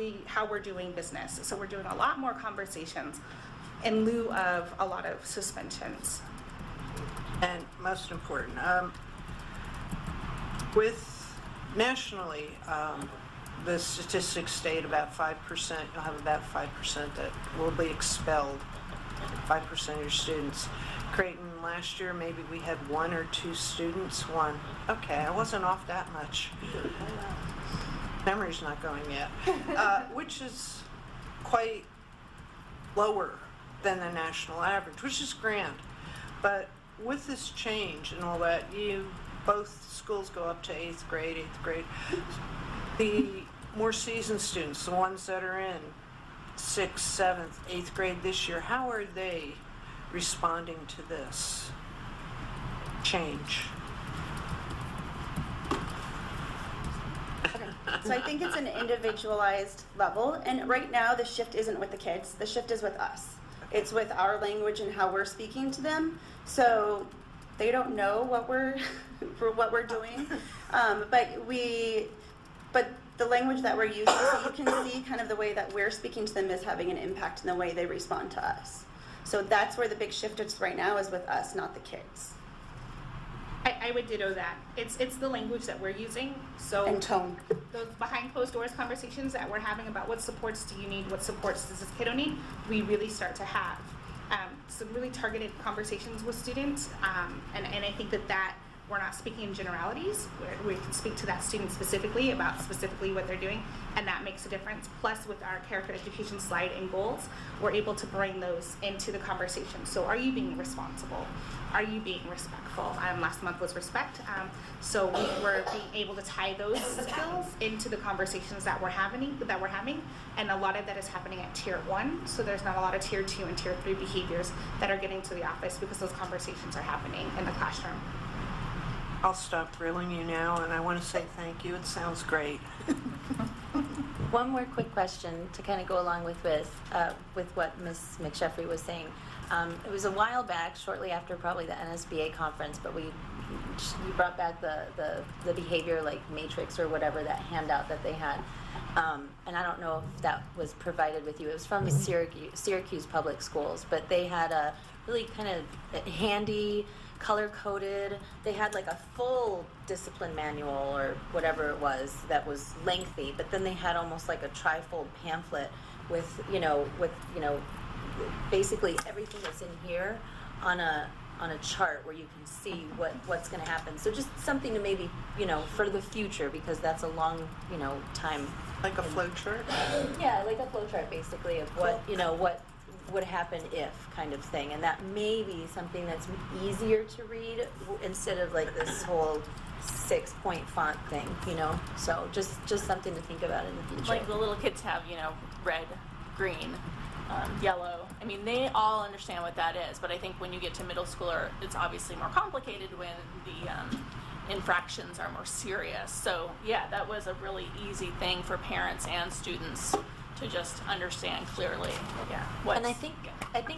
we're doing business. So we're doing a lot more conversations in lieu of a lot of suspensions. And most important, with nationally, the statistics state about 5%, you'll have about 5% that will be expelled, 5% of your students. Creighton, last year, maybe we had 1 or 2 students, 1. Okay, I wasn't off that much. Memory's not going yet. Which is quite lower than the national average, which is grand. But with this change and all that, both schools go up to 8th grade. The more seasoned students, the ones that are in 6th, 7th, 8th grade this year, how are they responding to this change? So I think it's an individualized level, and right now the shift isn't with the kids, the shift is with us. It's with our language and how we're speaking to them. So they don't know what we're doing, but But the language that we're using, so you can see kind of the way that we're speaking to them is having an impact in the way they respond to us. So that's where the big shift is right now, is with us, not the kids. I would ditto that. It's the language that we're using, so. And tone. Those behind closed doors conversations that we're having about what supports do you need, what supports does this kiddo need, we really start to have some really targeted conversations with students, and I think that we're not speaking in generalities. We can speak to that student specifically about specifically what they're doing, and that makes a difference. Plus, with our character education slide and goals, we're able to bring those into the conversation. So, are you being responsible? Are you being respectful? Last month was respect. So we were being able to tie those skills into the conversations that we're having, and a lot of that is happening at tier 1. So there's not a lot of tier 2 and tier 3 behaviors that are getting to the office because those conversations are happening in the classroom. I'll stop grilling you now, and I want to say thank you. It sounds great. One more quick question to kind of go along with what Ms. McSheffrey was saying. It was a while back, shortly after probably the NSBA conference, but you brought back the behavior like matrix or whatever, that handout that they had. And I don't know if that was provided with you. It was from the Syracuse Public Schools, but they had a really kind of handy, color-coded, they had like a full discipline manual or whatever it was that was lengthy, but then they had almost like a trifold pamphlet with basically everything that's in here on a chart where you can see what's going to happen. So just something to maybe, for the future, because that's a long, time. Like a flow chart? Yeah, like a flow chart basically of what would happen if kind of thing. And that may be something that's easier to read instead of like this whole 6-point font thing, So just something to think about in the future. Like the little kids have, red, green, yellow. I mean, they all understand what that is, but I think when you get to middle schooler, it's obviously more complicated when the infractions are more serious. So yeah, that was a really easy thing for parents and students to just understand clearly. Yeah. And I think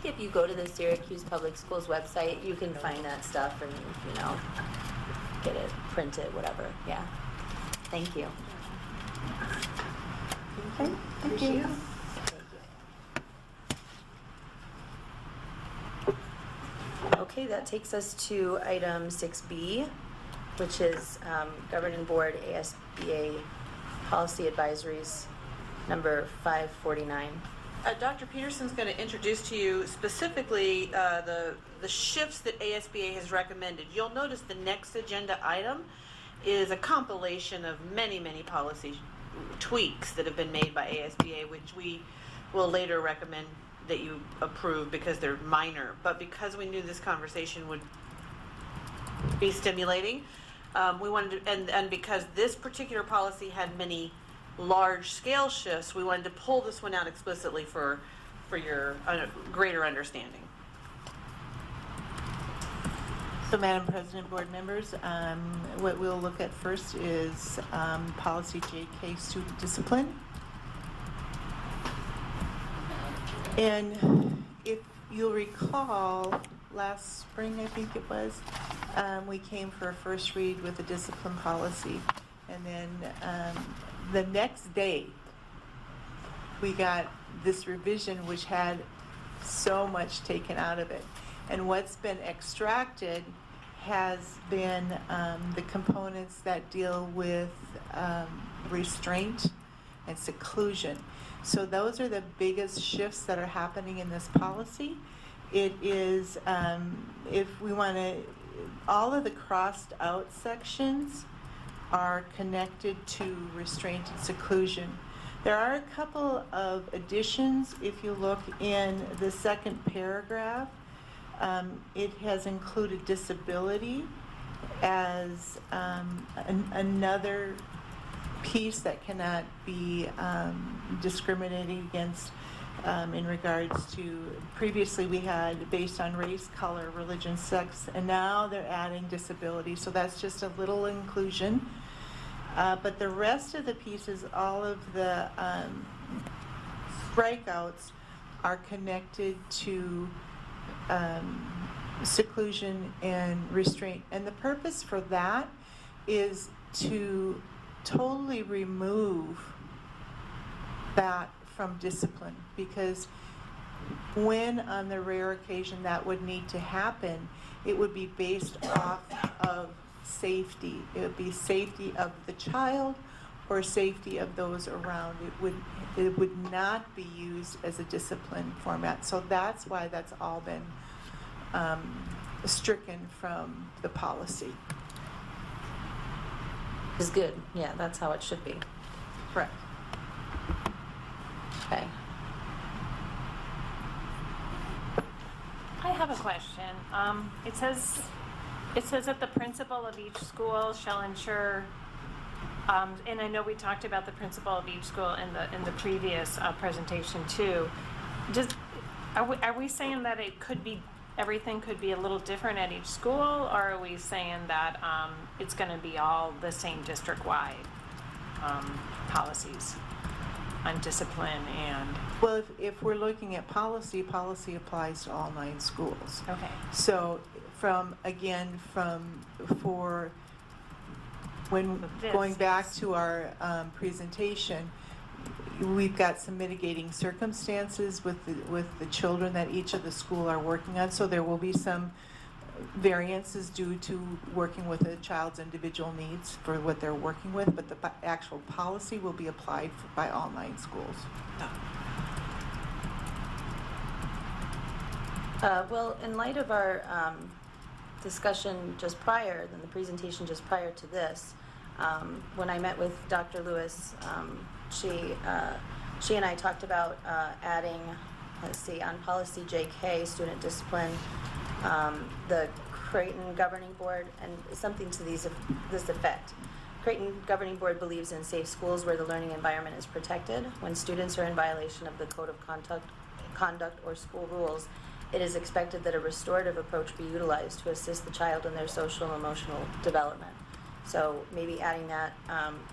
if you go to the Syracuse Public Schools website, you can find that stuff and, get it, print it, whatever. Yeah. Thank you. Okay, thank you. Okay, that takes us to item 6B, which is Governing Board ASBA Policy Advisories, number 549. Dr. Peterson's going to introduce to you specifically the shifts that ASBA has recommended. You'll notice the next agenda item is a compilation of many, many policy tweaks that have been made by ASBA, which we will later recommend that you approve because they're minor. But because we knew this conversation would be stimulating, we wanted to, and because this particular policy had many large-scale shifts, we wanted to pull this one out explicitly for your greater understanding. So, Madam President, board members, what we'll look at first is policy JK, student discipline. And if you'll recall, last spring, I think it was, we came for a first read with the discipline policy. And then the next day, we got this revision which had so much taken out of it. And what's been extracted has been the components that deal with restraint and seclusion. So those are the biggest shifts that are happening in this policy. It is, if we want to, all of the crossed out sections are connected to restraint and seclusion. There are a couple of additions. If you look in the second paragraph, it has included disability as another piece that cannot be discriminated against in regards to, previously we had based on race, color, religion, sex, and now they're adding disability. So that's just a little inclusion. But the rest of the pieces, all of the strikeouts are connected to seclusion and restraint. And the purpose for that is to totally remove that from discipline, because when on the rare occasion that would need to happen, it would be based off of safety. It would be safety of the child or safety of those around. It would not be used as a discipline format. So that's why that's all been stricken from the policy. Is good. Yeah, that's how it should be. Correct. Okay. I have a question. It says that the principal of each school shall ensure, and I know we talked about the principal of each school in the previous presentation too. Are we saying that everything could be a little different at each school, or are we saying that it's going to be all the same district-wide policies on discipline and? Well, if we're looking at policy applies to all 9 schools. Okay. So for when going back to our presentation, we've got some mitigating circumstances with the children that each of the school are working on. So there will be some variances due to working with a child's individual needs for what they're working with, but the actual policy will be applied by all 9 schools. Well, in light of our discussion just prior, then the presentation just prior to this, when I met with Dr. Lewis, she and I talked about adding, on policy JK, student discipline, the Creighton Governing Board, and something to this effect. Creighton Governing Board believes in safe schools where the learning environment is protected. When students are in violation of the code of conduct or school rules, it is expected that a restorative approach be utilized to assist the child in their social and emotional development. So maybe adding that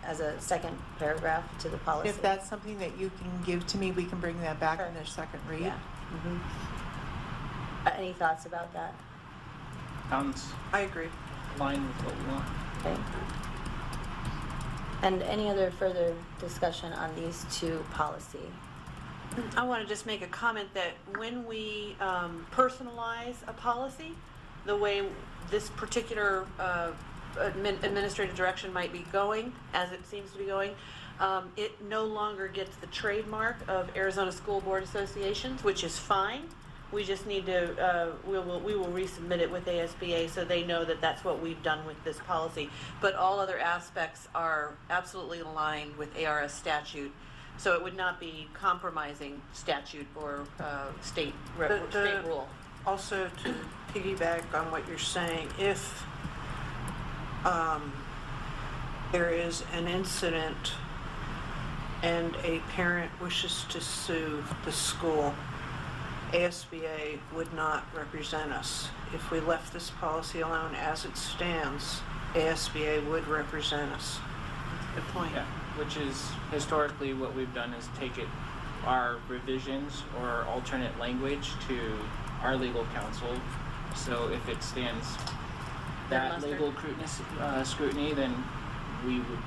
as a second paragraph to the policy. If that's something that you can give to me, we can bring that back in the second read. Yeah. Any thoughts about that? Sounds I agree. aligned with what we want. Okay. And any other further discussion on these 2 policy? I want to just make a comment that when we personalize a policy, the way this particular administrative direction might be going, as it seems to be going, it no longer gets the trademark of Arizona School Board Associations, which is fine. We just need to, we will resubmit it with ASBA so they know that that's what we've done with this policy. But all other aspects are absolutely aligned with ARS statute. So it would not be compromising statute or state rule. Also, to piggyback on what you're saying, if there is an incident and a parent wishes to sue the school, ASBA would not represent us. If we left this policy alone as it stands, ASBA would represent us. Good point. Yeah, which is historically what we've done is take our revisions or alternate language to our legal counsel. So if it stands that legal scrutiny, then we would.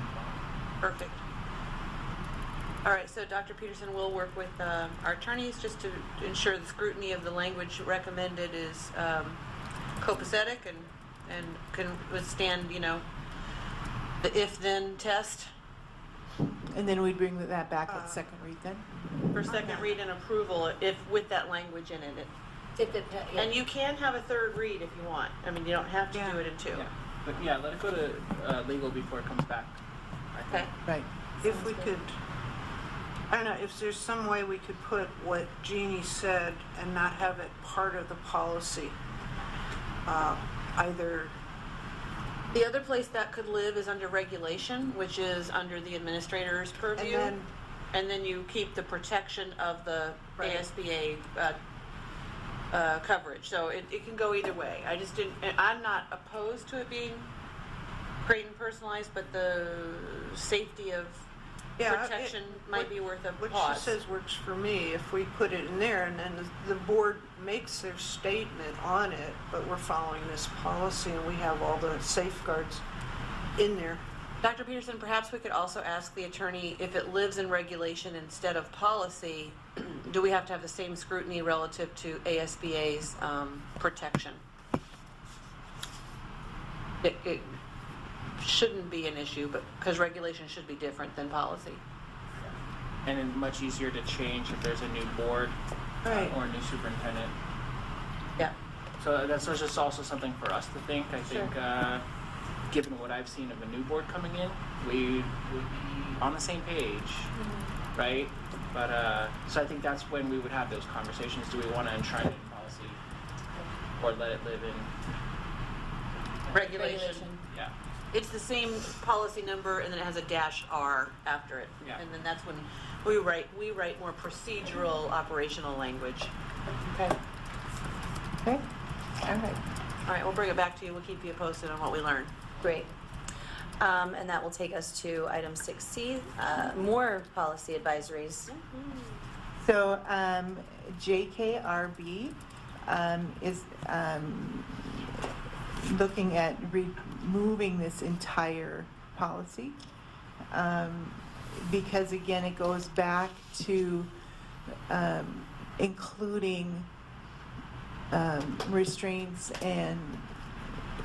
Perfect. All right, so Dr. Peterson will work with our attorneys just to ensure the scrutiny of the language recommended is copacetic and can withstand, the if-then test And then we'd bring that back at second read then? for second read and approval if with that language in it. Yeah. And you can have a third read if you want. I mean, you don't have to do it in 2. Yeah, but yeah, let it go to legal before it comes back. I think. Okay. Right. If we could, I don't know, if there's some way we could put what Jeannie said and not have it part of the policy, either. The other place that could live is under regulation, which is under the administrator's purview. And then you keep the protection of the Right. ASBA coverage. So it can go either way. I'm not opposed to it being Creighton personalized, but the safety of protection might be worth a What pause. she says works for me. If we put it in there and then the board makes their statement on it, but we're following this policy and we have all the safeguards in there, Dr. Peterson, perhaps we could also ask the attorney if it lives in regulation instead of policy, do we have to have the same scrutiny relative to ASBA's protection? It shouldn't be an issue, but because regulation should be different than policy. And it's much easier to change if there's a new board Right. or a new superintendent. Yeah. So that's just also something for us to think. I think, given what I've seen of a new board coming in, we would be on the same page, right? But so I think that's when we would have those conversations. Do we want to enshrine it in policy, or let it live in Regulation. Yeah. It's the same policy number, and then it has a -R after it. Yeah. And then that's when we write more procedural, operational language. Okay. Okay? All right. All right, we'll bring it back to you. We'll keep you posted on what we learn. Great. And that will take us to item 6C, more policy advisories. So JKRB is looking at removing this entire policy because, again, it goes back to including restraints and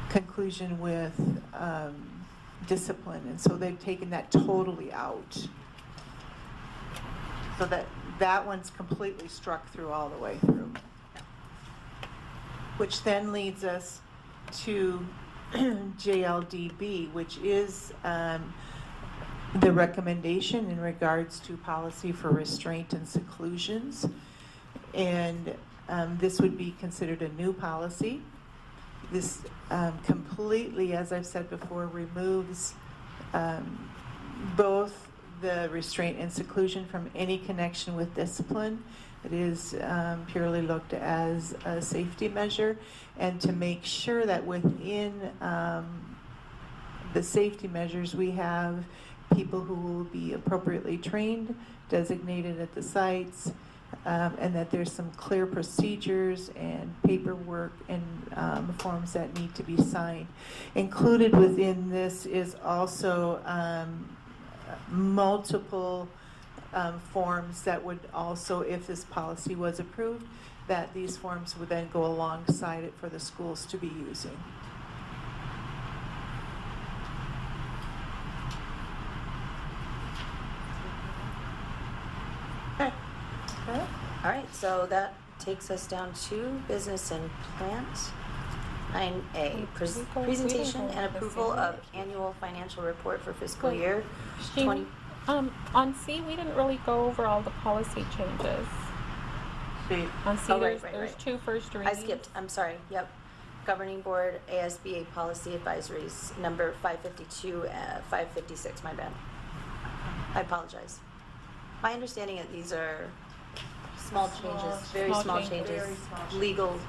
conclusion with discipline, and so they've taken that totally out. So that one's completely struck through all the way through. Which then leads us to JLDB, which is the recommendation in regards to policy for restraint and seclusions. And this would be considered a new policy. This completely, as I've said before, removes both the restraint and seclusion from any connection with discipline. It is purely looked as a safety measure, and to make sure that within the safety measures we have people who will be appropriately trained, designated at the sites, and that there's some clear procedures and paperwork and forms that need to be signed. Included within this is also multiple forms that would also, if this policy was approved, that these forms would then go alongside it for the schools to be using. Okay. All right, so that takes us down to business and plant. 9A, presentation and approval of annual financial report for fiscal year 20. On C, we didn't really go over all the policy changes. See. On C, Oh, right, there's right. two first I readings. skipped, I'm sorry, yep. Governing Board, ASBA Policy Advisories, number 552, 556, my bad. I apologize. My understanding is these are small changes, very Small small changes. changes, Very small legal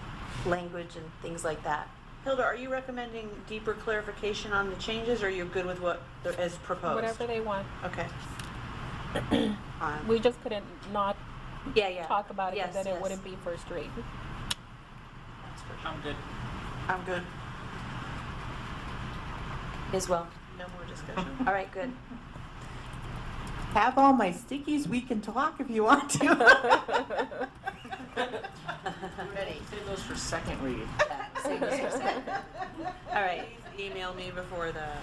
language and things like that. Hilda, are you recommending deeper clarification on the changes, or are you good with what is proposed? Whatever they want. Okay. We just couldn't not Yeah. talk about it, Yes, because then yes. it wouldn't be first read. I'm good. I'm good. As well. No more discussion. All right, good. Have all my stickies, we can talk if you want to. Ready. Save those for second read. Yeah, save this for a second. All right. Please email me before that.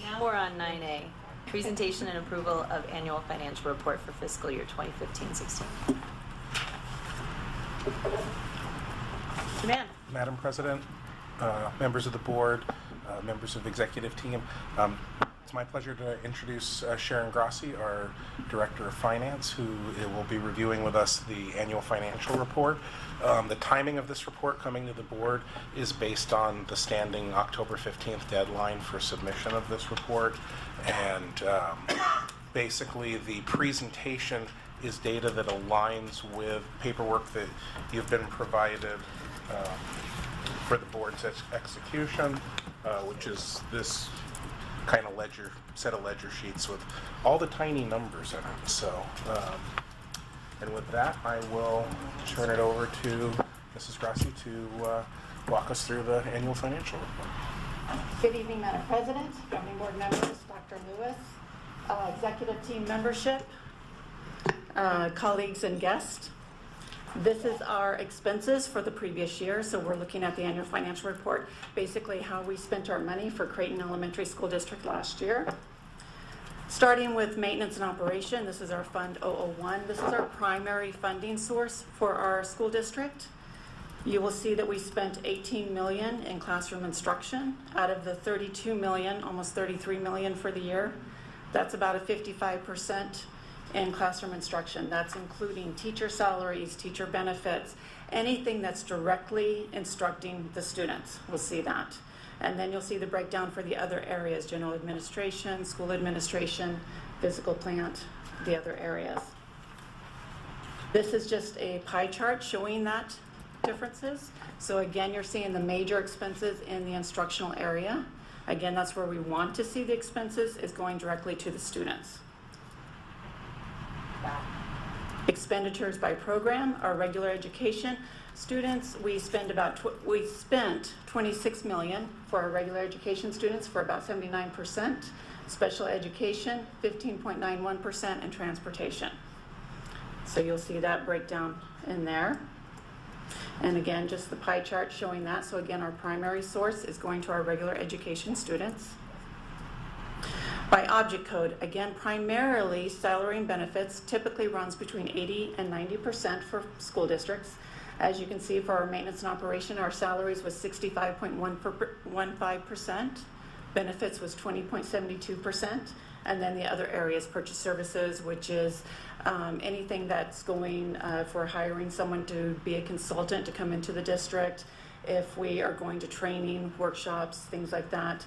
Now we're on 9A, presentation and approval of annual financial report for fiscal year 2015-16. Demand. Madam President, members of the board, members of the executive team, it's my pleasure to introduce Sharon Grassi, our Director of Finance, who will be reviewing with us the annual financial report. The timing of this report coming to the board is based on the standing October 15th deadline for submission of this report. And basically the presentation is data that aligns with paperwork that you've been provided for the board's execution, which is this kind of set of ledger sheets with all the tiny numbers in it. So, and with that, I will turn it over to Mrs. Grassi to walk us through the annual financial report. Good evening, Madam President, governing board members, Dr. Lewis, executive team membership, colleagues and guests. This is our expenses for the previous year, so we're looking at the annual financial report, basically how we spent our money for Creighton Elementary School District last year. Starting with maintenance and operation, this is our Fund 001. This is our primary funding source for our school district. You will see that we spent $18 million in classroom instruction out of the $32 million, almost $33 million for the year. That's about a 55% in classroom instruction. That's including teacher salaries, teacher benefits, anything that's directly instructing the students. We'll see that. And then you'll see the breakdown for the other areas, general administration, school administration, physical plant, the other areas. This is just a pie chart showing that differences. So again, you're seeing the major expenses in the instructional area. Again, that's where we want to see the expenses, is going directly to the students. Expenditures by program, our regular education students, we spent 26 million for our regular education students, for about 79%, special education 15.91%, and transportation. So you'll see that breakdown in there. And again, just the pie chart showing that. So again, our primary source is going to our regular education students. By object code, again, primarily salary and benefits typically runs between 80 and 90% for school districts. As you can see, for our maintenance and operation, our salaries was 65.15%, benefits was 20.72%, and then the other areas, purchase services, which is anything that's going for hiring someone to be a consultant to come into the district, if we are going to training, workshops, things like that.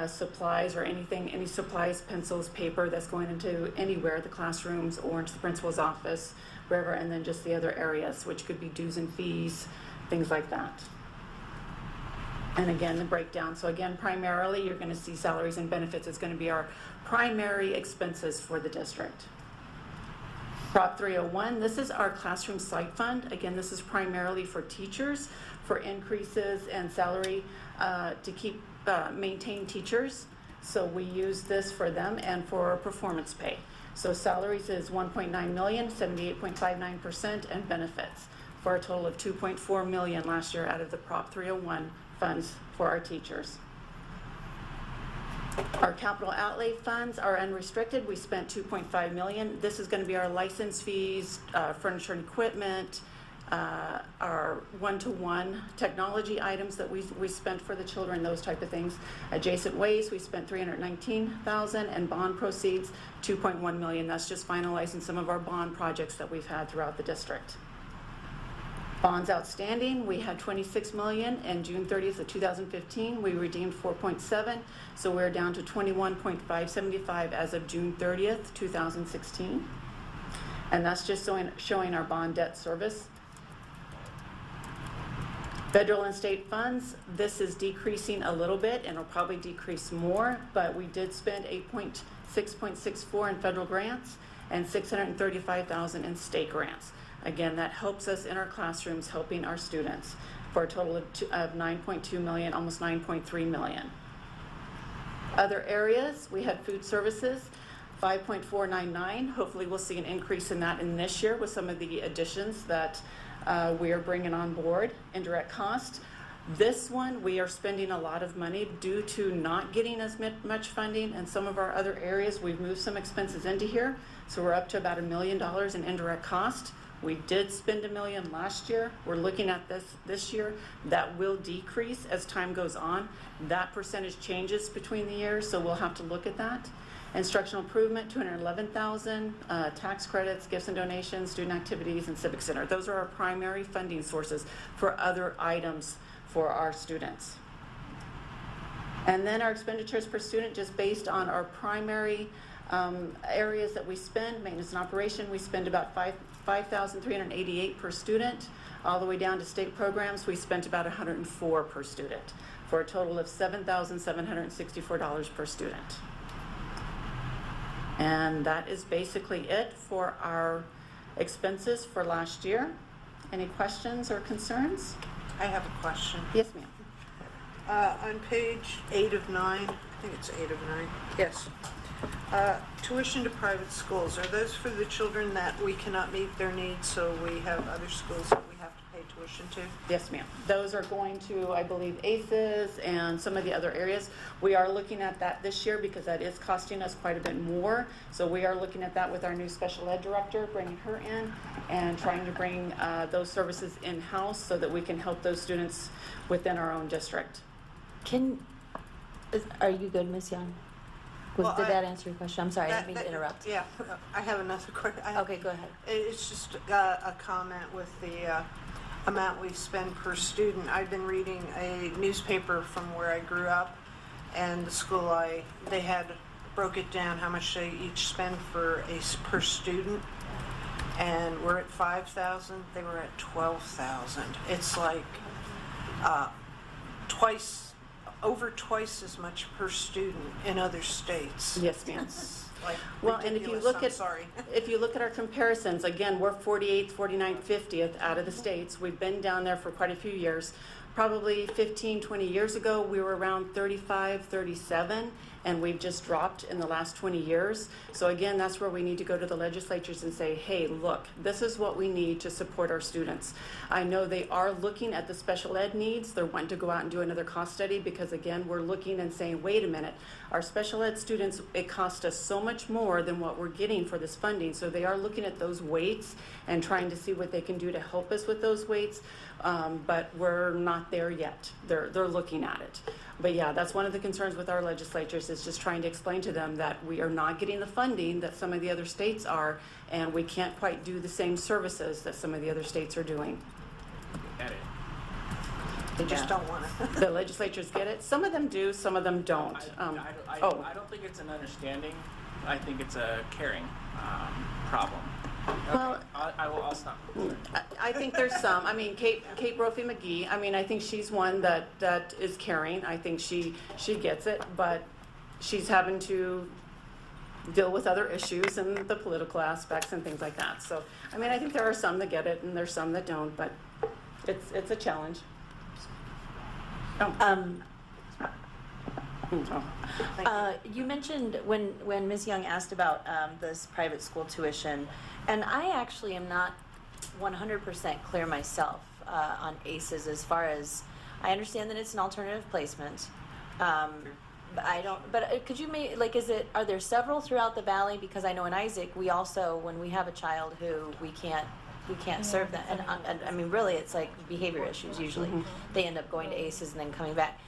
Supplies or anything, any supplies, pencils, paper that's going into anywhere, the classrooms or into the principal's office, wherever, and then just the other areas, which could be dues and fees, things like that. And again, the breakdown. So again, primarily, you're going to see salaries and benefits is going to be our primary expenses for the district. Prop 301, this is our classroom site fund. Again, this is primarily for teachers, for increases and salary to keep maintain teachers. So we use this for them and for performance pay. So salaries is 1.9 million, 78.59%, and benefits for a total of 2.4 million last year out of the Prop 301 funds for our teachers. Our capital outlay funds are unrestricted. We spent 2.5 million. This is going to be our license fees, furniture and equipment, our one-to-one technology items that we spent for the children, those type of things. Adjacent ways, we spent 319,000, and bond proceeds 2.1 million. That's just finalizing some of our bond projects that we've had throughout the district. Bonds outstanding, we had 26 million, and June 30th of 2015, we redeemed 4.7, so we're down to 21.575 as of June 30th, 2016. And that's just showing our bond debt service. Federal and state funds, this is decreasing a little bit, and it'll probably decrease more, but we did spend 6.64 in federal grants and 635,000 in state grants. Again, that helps us in our classrooms, helping our students, for a total of 9.2 million, almost 9.3 million. Other areas, we had food services, 5.499. Hopefully we'll see an increase in that in this year with some of the additions that we are bringing on board. Indirect cost, this one we are spending a lot of money due to not getting as much funding in some of our other areas. We've moved some expenses into here, so we're up to about $1 million in indirect cost. We did spend $1 million last year. We're looking at this year. That will decrease as time goes on. That percentage changes between the years, so we'll have to look at that. Instructional improvement, 211,000, tax credits, gifts and donations, student activities, and civic center. Those are our primary funding sources for other items for our students. And then our expenditures per student, just based on our primary areas that we spend, maintenance and operation, we spend about $5,388 per student. All the way down to state programs, we spent about $104 per student, for a total of $7,764 per student. And that is basically it for our expenses for last year. Any questions or concerns? I have a question. Yes, ma'am. On page 8 of 9, I think it's 8 of 9, yes. Tuition to private schools, are those for the children that we cannot meet their needs, so we have other schools that we have to pay tuition to? Yes, ma'am. Those are going to, I believe, ACES and some of the other areas. We are looking at that this year because that is costing us quite a bit more. So we are looking at that with our new special ed director, bringing her in and trying to bring those services in-house so that we can help those students within our own district. Are you good, Ms. Young? Well, Did that answer your question? I'm sorry, I didn't mean to That- interrupt. Yeah, I have another question. Okay, go ahead. It's just a comment with the amount we spend per student. I've been reading a newspaper from where I grew up, and the school they had broke it down how much they each spend per student, and we're at 5,000. They were at 12,000. It's like over twice as much per student in other states. Yes, ma'am. Like Well, and if you ridiculous, look I'm at sorry. if you look at our comparisons, again, we're 48th, 49th, 50th out of the states. We've been down there for quite a few years. Probably 15, 20 years ago, we were around 35, 37, and we've just dropped in the last 20 years. So again, that's where we need to go to the legislatures and say, hey, look, this is what we need to support our students. I know they are looking at the special ed needs. They're wanting to go out and do another cost study because again, we're looking and saying, wait a minute, our special ed students, it costs us so much more than what we're getting for this funding. So they are looking at those weights and trying to see what they can do to help us with those weights. But we're not there yet. They're looking at it. But yeah, that's one of the concerns with our legislatures is just trying to explain to them that we are not getting the funding that some of the other states are, and we can't quite do the same services that some of the other states are doing. Get it. They just don't want to. The legislatures get it. Some of them do, some of them don't. I don't think it's an understanding. I think it's a caring problem. Okay, Well- I'll stop. I think there's some. I mean, Kate Brophy McGee, I mean, I think she's one that is caring. I think she gets it, but she's having to deal with other issues and the political aspects and things like that. So, I mean, I think there are some that get it and there's some that don't, but it's a challenge. You mentioned when Ms. Young asked about this private school tuition, and I actually am not 100% clear myself on ACES as far as, I understand that it's an alternative placement. But I don't, but could you make, like, are there several throughout the valley? Because I know in Isaac, we also, when we have a child who we can't serve that, and I mean, really, it's like behavior issues usually. They end up going to ACES and then coming back.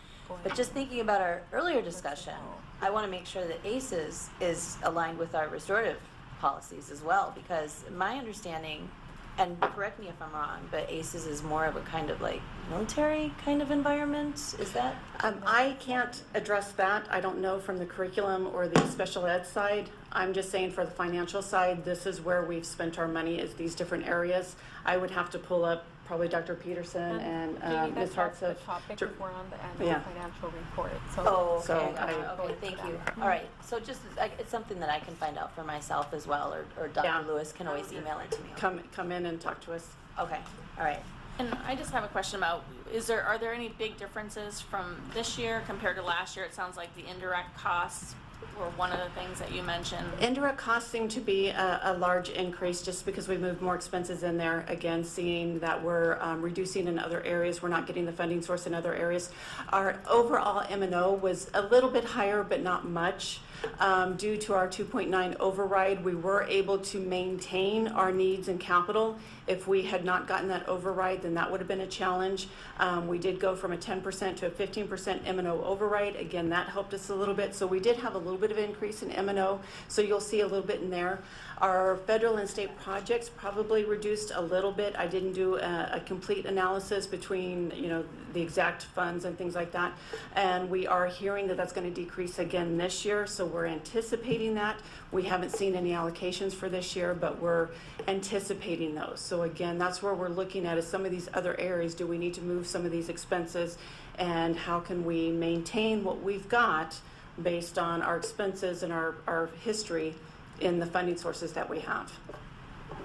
But just thinking about our earlier discussion, I want to make sure that ACES is aligned with our restorative policies as well, because my understanding, and correct me if I'm wrong, but ACES is more of a kind of like military kind of environment, is that? I can't address that. I don't know from the curriculum or the special ed side. I'm just saying for the financial side, this is where we've spent our money, is these different areas. I would have to pull up probably Dr. Peterson and Ms. That's the Hartsoff. topic if we're on the annual financial report. So Oh, okay, So I gotcha. Okay, thank you. All right, so just, it's something that I can find out for myself as well, or Yeah. Dr. Lewis can always email it to me. Come in and talk to us. Okay, all right. And I just have a question about, are there any big differences from this year compared to last year? It sounds like the indirect costs were one of the things that you mentioned. Indirect costs seem to be a large increase just because we moved more expenses in there. Again, seeing that we're reducing in other areas, we're not getting the funding source in other areas. Our overall M&O was a little bit higher, but not much. Due to our 2.9 override, we were able to maintain our needs and capital. If we had not gotten that override, then that would have been a challenge. We did go from a 10% to a 15% M&O override. Again, that helped us a little bit. So we did have a little bit of increase in M&O. So you'll see a little bit in there. Our federal and state projects probably reduced a little bit. I didn't do a complete analysis between, the exact funds and things like that. And we are hearing that that's going to decrease again this year. So we're anticipating that. We haven't seen any allocations for this year, but we're anticipating those. So again, that's where we're looking at is some of these other areas. Do we need to move some of these expenses? And how can we maintain what we've got based on our expenses and our history in the funding sources that we have?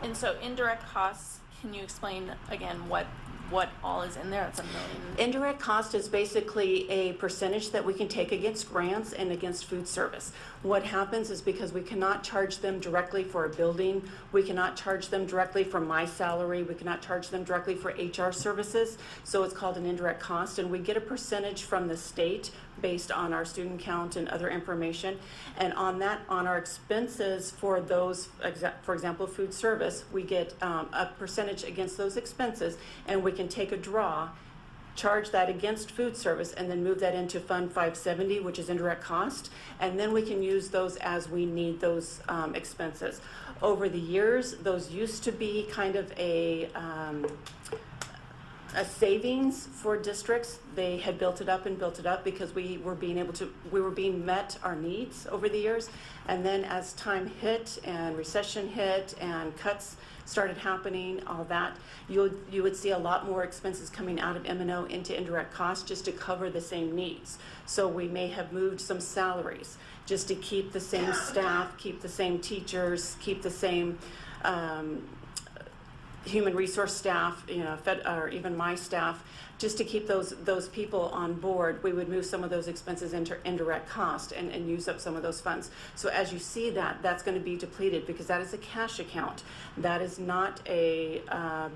And so indirect costs, can you explain again what what all is in there? It's $1 million. Indirect cost is basically a percentage that we can take against grants and against food service. What happens is because we cannot charge them directly for a building, we cannot charge them directly for my salary, we cannot charge them directly for HR services, so it's called an indirect cost, and we get a percentage from the state based on our student count and other information. And on that, on our expenses for those, for example, food service, we get a percentage against those expenses, and we can take a draw, charge that against food service, and then move that into Fund 570, which is indirect cost, and then we can use those as we need those expenses. Over the years, those used to be kind of a savings for districts. They had built it up because we were being met our needs over the years. And then as time hit and recession hit and cuts started happening, all that, you would see a lot more expenses coming out of M&O into indirect costs just to cover the same needs. So we may have moved some salaries just to keep the same staff, keep the same teachers, keep the same human resource staff, or even my staff, just to keep those people on board. We would move some of those expenses into indirect cost and use up some of those funds. So as you see that's going to be depleted because that is a cash account. That is not a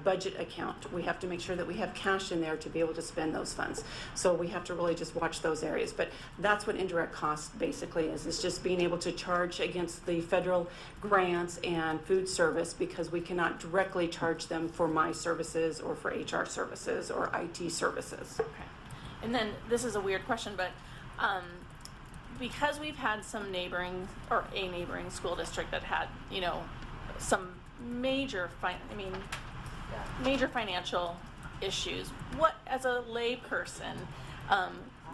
budget account. We have to make sure that we have cash in there to be able to spend those funds. So we have to really just watch those areas. But that's what indirect cost basically is. It's just being able to charge against the federal grants and food service because we cannot directly charge them for my services or for HR services or IT services. Okay. And then this is a weird question, but because we've had a neighboring school district that had, some major financial issues, what, as a lay person,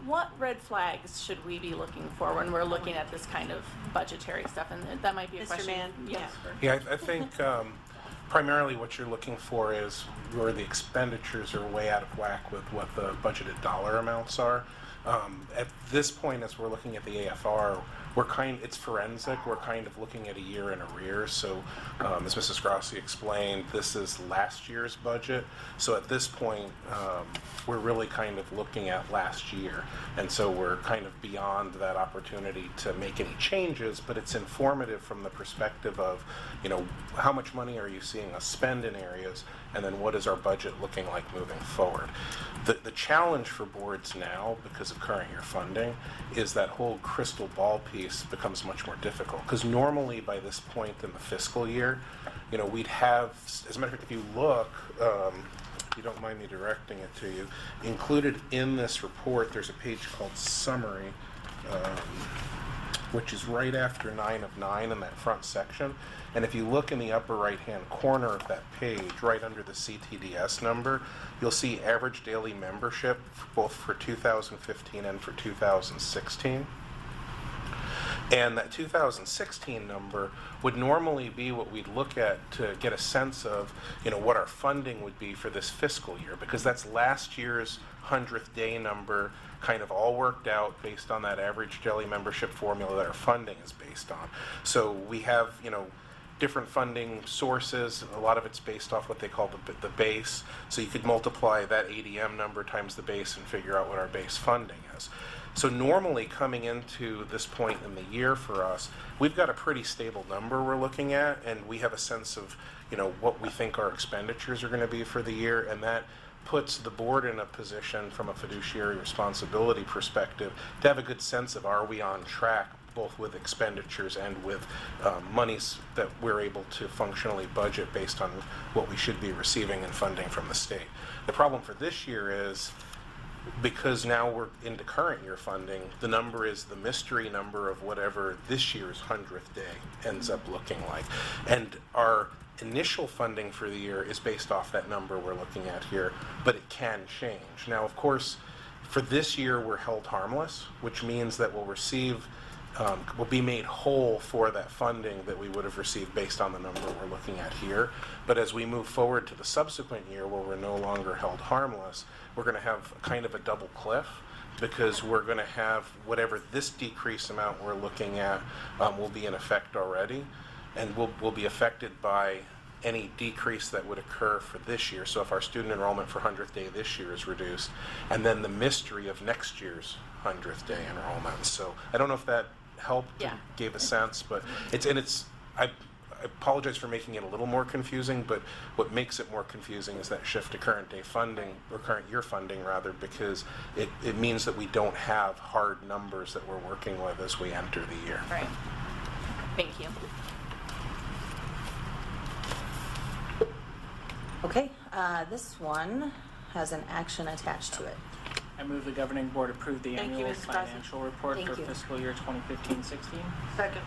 what red flags should we be looking for when we're looking at this kind of budgetary stuff? And that might be a Mr. question. Mann? Yes. Yeah, I think primarily what you're looking for is where the expenditures are way out of whack with what the budgeted dollar amounts are. At this point, as we're looking at the AFR, it's forensic. We're kind of looking at a year in arrears. So, as Mrs. Grossi explained, this is last year's budget. So at this point, we're really kind of looking at last year. And so we're kind of beyond that opportunity to make any changes, but it's informative from the perspective of, how much money are you seeing us spend in areas, and then what is our budget looking like moving forward. The challenge for boards now, because of current year funding, is that whole crystal ball piece becomes much more difficult. Because normally by this point in the fiscal year, we'd have, as a matter of fact, if you look, if you don't mind me directing it to you, included in this report, there's a page called Summary, which is right after 9 of 9 in that front section. And if you look in the upper right-hand corner of that page, right under the CTDS number, you'll see average daily membership both for 2015 and for 2016. And that 2016 number would normally be what we'd look at to get a sense of, what our funding would be for this fiscal year, because that's last year's 100th day number kind of all worked out based on that average daily membership formula that our funding is based on. So we have, different funding sources. A lot of it's based off what they call the base. So you could multiply that ADM number times the base and figure out what our base funding is. So normally coming into this point in the year for us, we've got a pretty stable number we're looking at, and we have a sense of, what we think our expenditures are going to be for the year, and that puts the board in a position from a fiduciary responsibility perspective to have a good sense of, are we on track both with expenditures and with monies that we're able to functionally budget based on what we should be receiving in funding from the state. The problem for this year is, because now we're into current year funding, the number is the mystery number of whatever this year's 100th day ends up looking like. And our initial funding for the year is based off that number we're looking at here, but it can change. Now, of course, for this year, we're held harmless, which means that we'll receive will be made whole for that funding that we would have received based on the number we're looking at here. But as we move forward to the subsequent year where we're no longer held harmless, we're going to have kind of a double cliff, because we're going to have whatever this decrease amount we're looking at will be in effect already, and we'll be affected by any decrease that would occur for this year. So if our student enrollment for 100th day this year is reduced, and then the mystery of next year's 100th day enrollment. So I don't know if that helped, Yeah. gave a sense, but I apologize for making it a little more confusing, but what makes it more confusing is that shift to current day funding, or current year funding rather, because it means that we don't have hard numbers that we're working with as we enter the year. Right. Thank you. Okay, this one has an action attached to it. I move the governing board approve the Thank you, annual Mrs. Grassi. financial report Thank for you. fiscal year 2015-16. Second.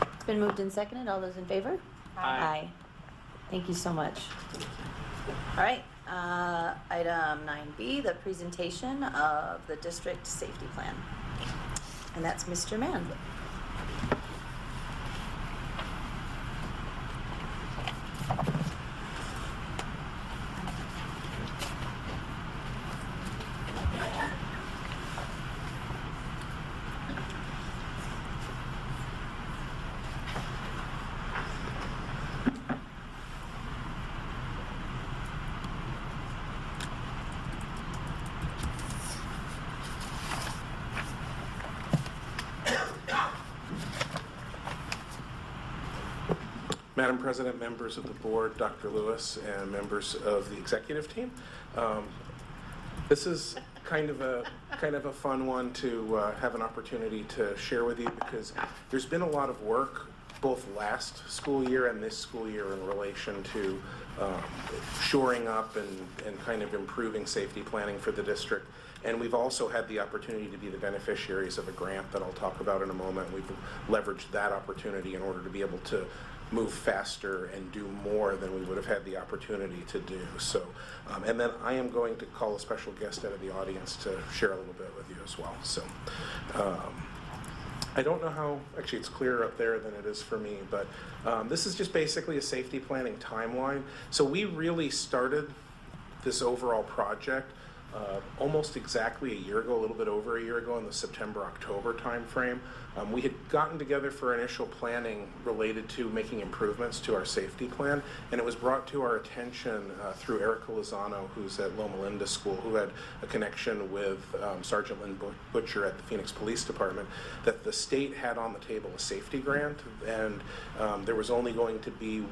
It's been moved and seconded. All those in favor? Aye. Thank you so much. All right, item 9B, the presentation of the district safety plan. And that's Mr. Mann. Madam President, members of the board, Dr. Lewis, and members of the executive team. This is kind of a fun one to have an opportunity to share with you, because there's been a lot of work both last school year and this school year in relation to shoring up and kind of improving safety planning for the district. And we've also had the opportunity to be the beneficiaries of a grant that I'll talk about in a moment. We've leveraged that opportunity in order to be able to move faster and do more than we would have had the opportunity to do. So, and then I am going to call a special guest out of the audience to share a little bit with you as well. So, I don't know how, actually it's clearer up there than it is for me, but this is just basically a safety planning timeline. So we really started this overall project almost exactly a year ago, a little bit over a year ago, in the September-October timeframe. We had gotten together for initial planning related to making improvements to our safety plan, and it was brought to our attention through Erica Lozano, who's at Loma Linda School, who had a connection with Sergeant Lynn Butcher at the Phoenix Police Department, that the state had on the table a safety grant, and there was only going to be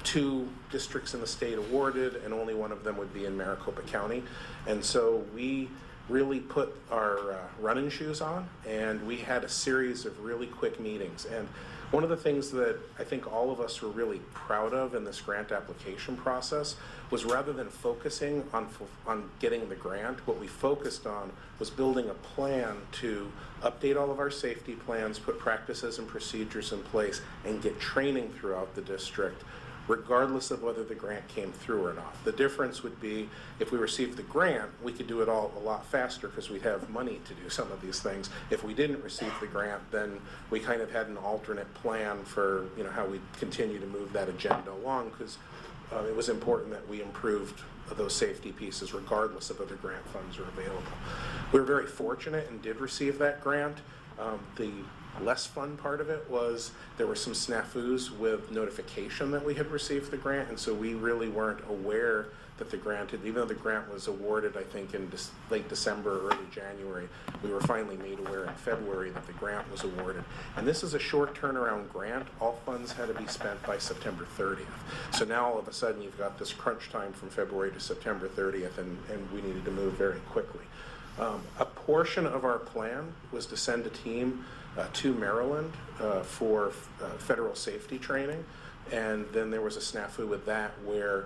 2 districts in the state awarded, and only one of them would be in Maricopa County. And so we really put our running shoes on, and we had a series of really quick meetings. And one of the things that I think all of us were really proud of in this grant application process was, rather than focusing on getting the grant, what we focused on was building a plan to update all of our safety plans, put practices and procedures in place, and get training throughout the district, regardless of whether the grant came through or not. The difference would be, if we received the grant, we could do it all a lot faster because we'd have money to do some of these things. If we didn't receive the grant, then we kind of had an alternate plan for, you know, how we'd continue to move that agenda along, because it was important that we improved those safety pieces regardless of whether grant funds are available. We were very fortunate and did receive that grant. The less fun part of it was there were some snafus with notification that we had received the grant, and so we really weren't aware that the grant had, even though the grant was awarded, I think, in late December or early January, we were finally made aware in February that the grant was awarded. And this is a short turnaround grant. All funds had to be spent by September 30th. So now all of a sudden you've got this crunch time from February to September 30th, and we needed to move very quickly. A portion of our plan was to send a team to Maryland for federal safety training, and then there was a snafu with that where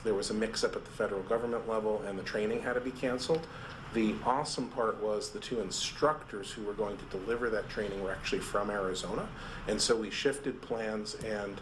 there was a mix-up at the federal government level and the training had to be canceled. The awesome part was the 2 instructors who were going to deliver that training were actually from Arizona, and so we shifted plans and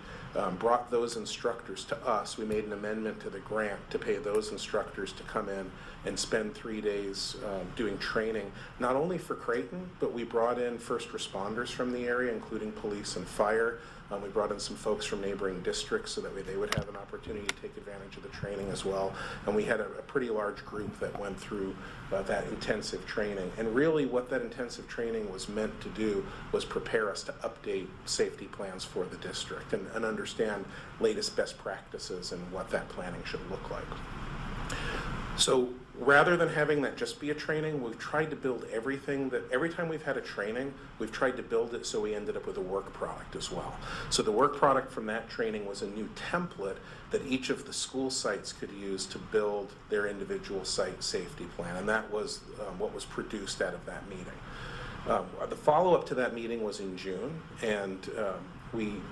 brought those instructors to us. We made an amendment to the grant to pay those instructors to come in and spend 3 days doing training, not only for Creighton, but we brought in first responders from the area, including police and fire. We brought in some folks from neighboring districts so that way they would have an opportunity to take advantage of the training as well. And we had a pretty large group that went through that intensive training. And really what that intensive training was meant to do was prepare us to update safety plans for the district and understand latest best practices and what that planning should look like. So rather than having that just be a training, we've tried to build everything that, every time we've had a training, we've tried to build it so we ended up with a work product as well. So the work product from that training was a new template that each of the school sites could use to build their individual site safety plan, and that was what was produced out of that meeting. The follow-up to that meeting was in June, and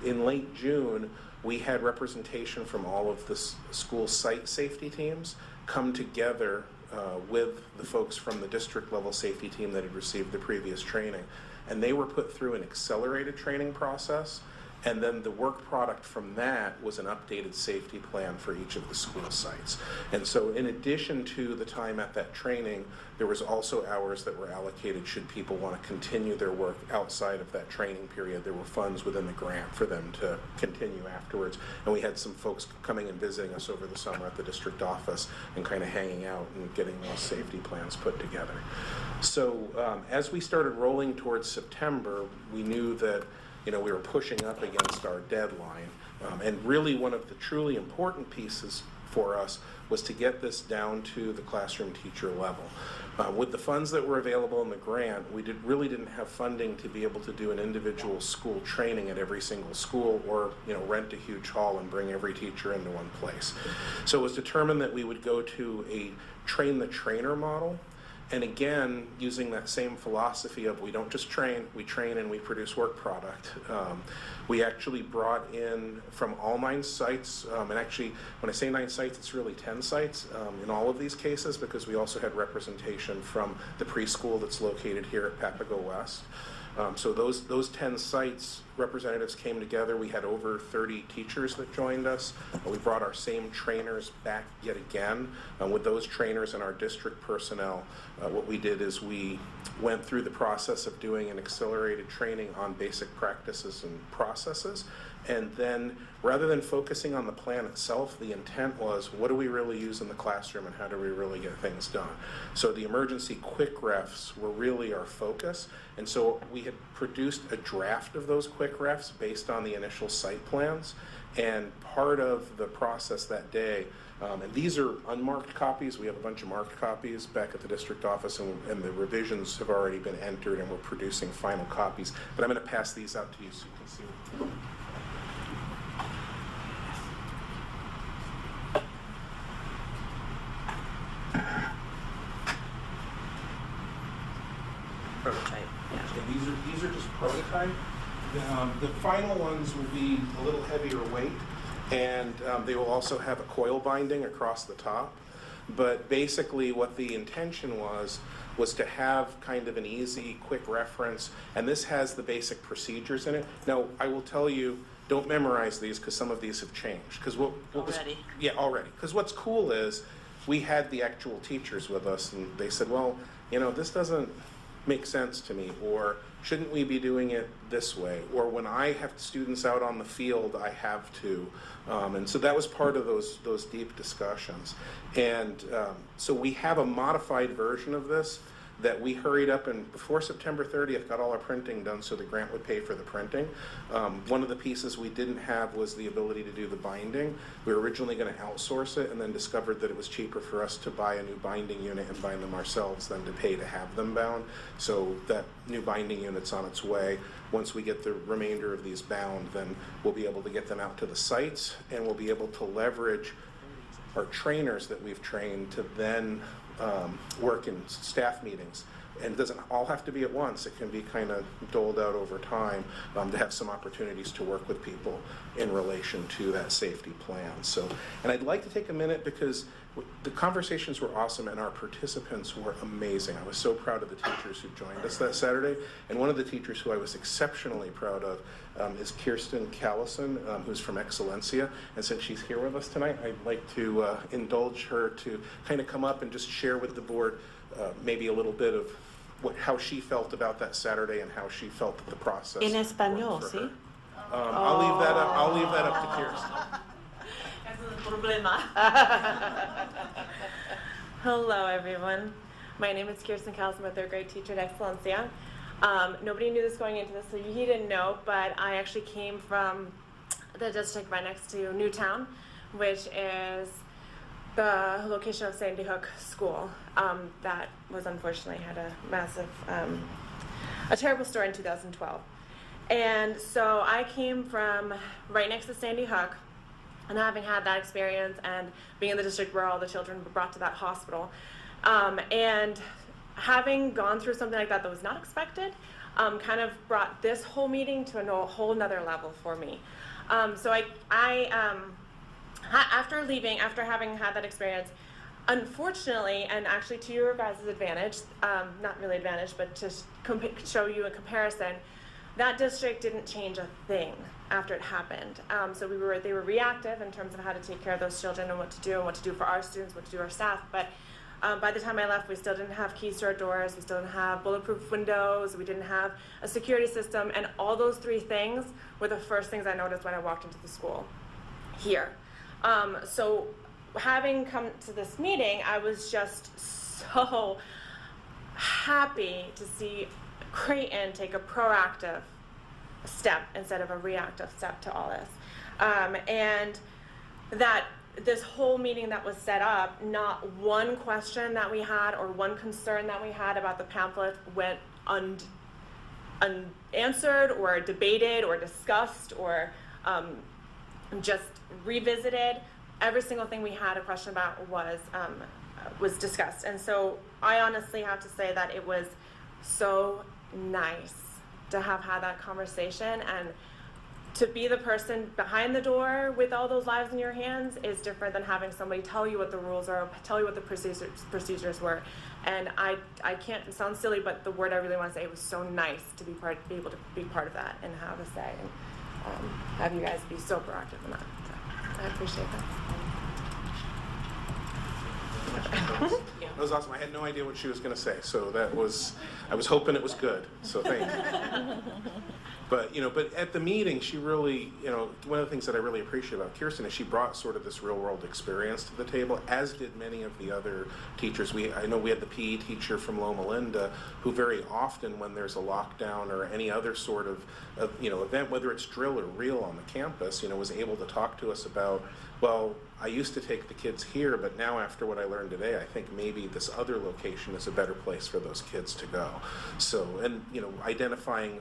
in late June, we had representation from all of the school site safety teams come together with the folks from the district level safety team that had received the previous training. And they were put through an accelerated training process, and then the work product from that was an updated safety plan for each of the school sites. And so in addition to the time at that training, there was also hours that were allocated should people want to continue their work outside of that training period. There were funds within the grant for them to continue afterwards. And we had some folks coming and visiting us over the summer at the district office and kind of hanging out and getting those safety plans put together. So as we started rolling towards September, we knew that we were pushing up against our deadline. And really one of the truly important pieces for us was to get this down to the classroom teacher level. With the funds that were available in the grant, we really didn't have funding to be able to do an individual school training at every single school or rent a huge hall and bring every teacher into one place. So it was determined that we would go to a train the trainer model. And again, using that same philosophy of we don't just train, we train and we produce work product. We actually brought in from all 9 sites, and actually when I say 9 sites, it's really 10 sites in all of these cases, because we also had representation from the preschool that's located here at Papago West. So those 10 sites, representatives came together. We had over 30 teachers that joined us. We brought our same trainers back yet again. With those trainers and our district personnel, what we did is we went through the process of doing an accelerated training on basic practices and processes. And then rather than focusing on the plan itself, the intent was, what do we really use in the classroom and how do we really get things done? So the emergency quick refs were really our focus. And so we had produced a draft of those quick refs based on the initial site plans. And part of the process that day, and these are unmarked copies, we have a bunch of marked copies back at the district office, and the revisions have already been entered and we're producing final copies. But I'm going to pass these out to you so you can see. Prototype, yeah. These are just prototype. The final ones will be a little heavier weight, and they will also have a coil binding across the top. But basically what the intention was to have kind of an easy, quick reference, and this has the basic procedures in it. Now, I will tell you, don't memorize these because some of these have changed. Already. Because what's cool is we had the actual teachers with us, and they said, well, this doesn't make sense to me, or shouldn't we be doing it this way, or when I have students out on the field I have to, and so that was part of those deep discussions. And so we have a modified version of this that we hurried up and before September 30th got all our printing done so the grant would pay for the printing. One of the pieces we didn't have was the ability to do the binding. We were originally going to outsource it and then discovered that it was cheaper for us to buy a new binding unit and bind them ourselves than to pay to have them bound. So that new binding unit's on its way. Once we get the remainder of these bound, then we'll be able to get them out to the sites, and we'll be able to leverage our trainers that we've trained to then work in staff meetings. And it doesn't all have to be at once. It can be kind of doled out over time to have some opportunities to work with people in relation to that safety plan. So, and I'd like to take a minute because the conversations were awesome and our participants were amazing. I was so proud of the teachers who joined us that Saturday. And one of the teachers who I was exceptionally proud of is Kirsten Callison, who's from Excellencia. And since she's here with us tonight, I'd like to indulge her to kind of come up and just share with the board maybe a little bit of how she felt about that Saturday and how she felt that the process. In español, worked for her. ¿sí? I'll leave that up to Kirsten. Hello, everyone. My name is Kirsten Callison. I'm a third grade teacher at Excellencia. Nobody knew this going into this, so he didn't know, but I actually came from the district right next to Newtown, which is the location of Sandy Hook School that was unfortunately had a massive, a terrible story in 2012. And so I came from right next to Sandy Hook, and having had that experience and being in the district where all the children were brought to that hospital, and having gone through something like that was not expected, kind of brought this whole meeting to a whole nother level for me. So after leaving, after having had that experience, unfortunately, and actually to your guys' advantage, not really advantage, but to show you a comparison, that district didn't change a thing after it happened. So they were reactive in terms of how to take care of those children and what to do for our students, what to do for our staff. But by the time I left, we still didn't have keys to our doors, we still didn't have bulletproof windows, we didn't have a security system, and all those three things were the first things I noticed when I walked into the school here. So having come to this meeting, I was just so happy to see Creighton take a proactive step instead of a reactive step to all this. And that this whole meeting that was set up, not one question that we had or one concern that we had about the pamphlet went unanswered or debated or discussed or just revisited. Every single thing we had a question about was discussed. And so I honestly have to say that it was so nice to have had that conversation, and to be the person behind the door with all those lives in your hands is different than having somebody tell you what the rules are, tell you what the procedures were. And I can't, it sounds silly, but the word I really want to say, it was so nice to be able to be part of that and have a say, and have you guys be so proactive in that. So I appreciate that. That was awesome. I had no idea what she was going to say, so I was hoping it was good. So thank you. But at the meeting, she really, one of the things that I really appreciate about Kirsten is she brought sort of this real world experience to the table, as did many of the other teachers. I know we had the PE teacher from Loma Linda, who very often when there's a lockdown or any other sort of event, whether it's drill or reel on the campus, was able to talk to us about, well, I used to take the kids here, but now after what I learned today, I think maybe this other location is a better place for those kids to go. So, and identifying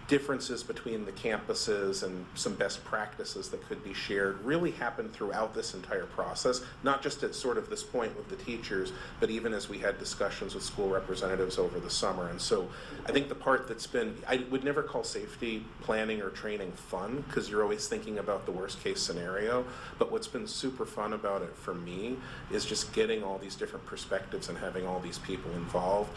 differences between the campuses and some best practices that could be shared really happened throughout this entire process, not just at sort of this point with the teachers, but even as we had discussions with school representatives over the summer. And so I think the part that's been, I would never call safety planning or training fun, because you're always thinking about the worst case scenario, but what's been super fun about it for me is just getting all these different perspectives and having all these people involved.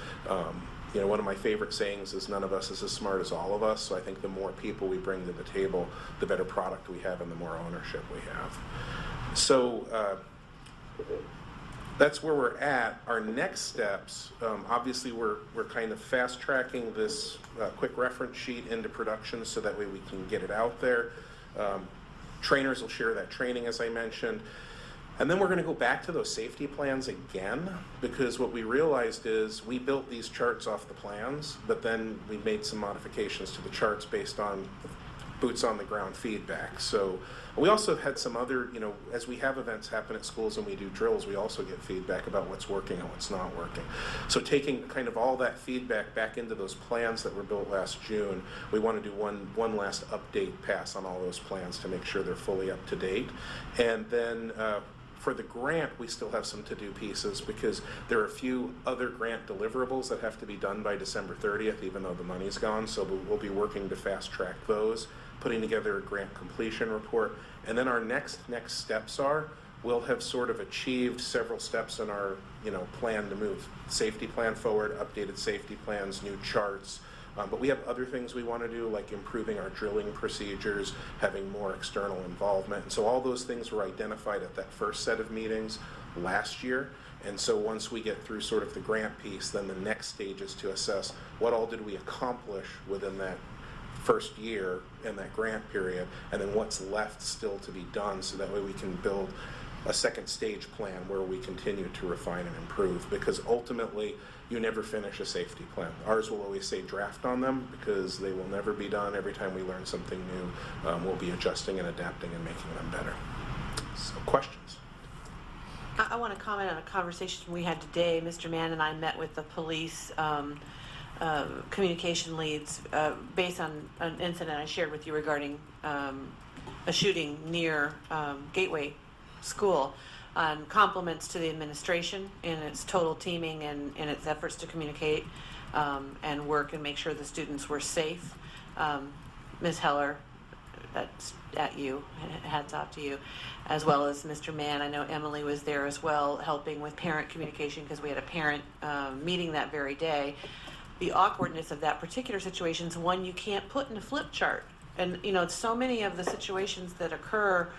One of my favorite sayings is none of us is as smart as all of us, so I think the more people we bring to the table, the better product we have and the more ownership we have. So that's where we're at. Our next steps, obviously we're kind of fast tracking this quick reference sheet into production so that way we can get it out there. Trainers will share that training, as I mentioned. And then we're going to go back to those safety plans again, because what we realized is we built these charts off the plans, but then we made some modifications to the charts based on boots on the ground feedback. So we also have had some other, as we have events happen at schools and we do drills, we also get feedback about what's working and what's not working. So taking kind of all that feedback back into those plans that were built last June, we want to do one last update pass on all those plans to make sure they're fully up to date. And then for the grant, we still have some to-do pieces because there are a few other grant deliverables that have to be done by December 30th, even though the money's gone. So we'll be working to fast track those, putting together a grant completion report. And then our next steps are, we'll have sort of achieved several steps in our plan to move safety plan forward, updated safety plans, new charts. But we have other things we want to do, like improving our drilling procedures, having more external involvement. And so all those things were identified at that first set of meetings last year. And so once we get through sort of the grant piece, then the next stage is to assess what all did we accomplish within that first year in that grant period, and then what's left still to be done, so that way we can build a second stage plan where we continue to refine and improve, because ultimately you never finish a safety plan. Ours will always say draft on them because they will never be done. Every time we learn something new, we'll be adjusting and adapting and making them better. So questions? I want to comment on a conversation we had today. Mr. Mann and I met with the police communication leads based on an incident I shared with you regarding a shooting near Gateway School, on compliments to the administration in its total teaming and in its efforts to communicate and work and make sure the students were safe. Ms. Heller, that's at you, hats off to you, as well as Mr. Mann. I know Emily was there as well, helping with parent communication because we had a parent meeting that very day. The awkwardness of that particular situation is one you can't put in a flip chart. And, you know, so many of the situations that occur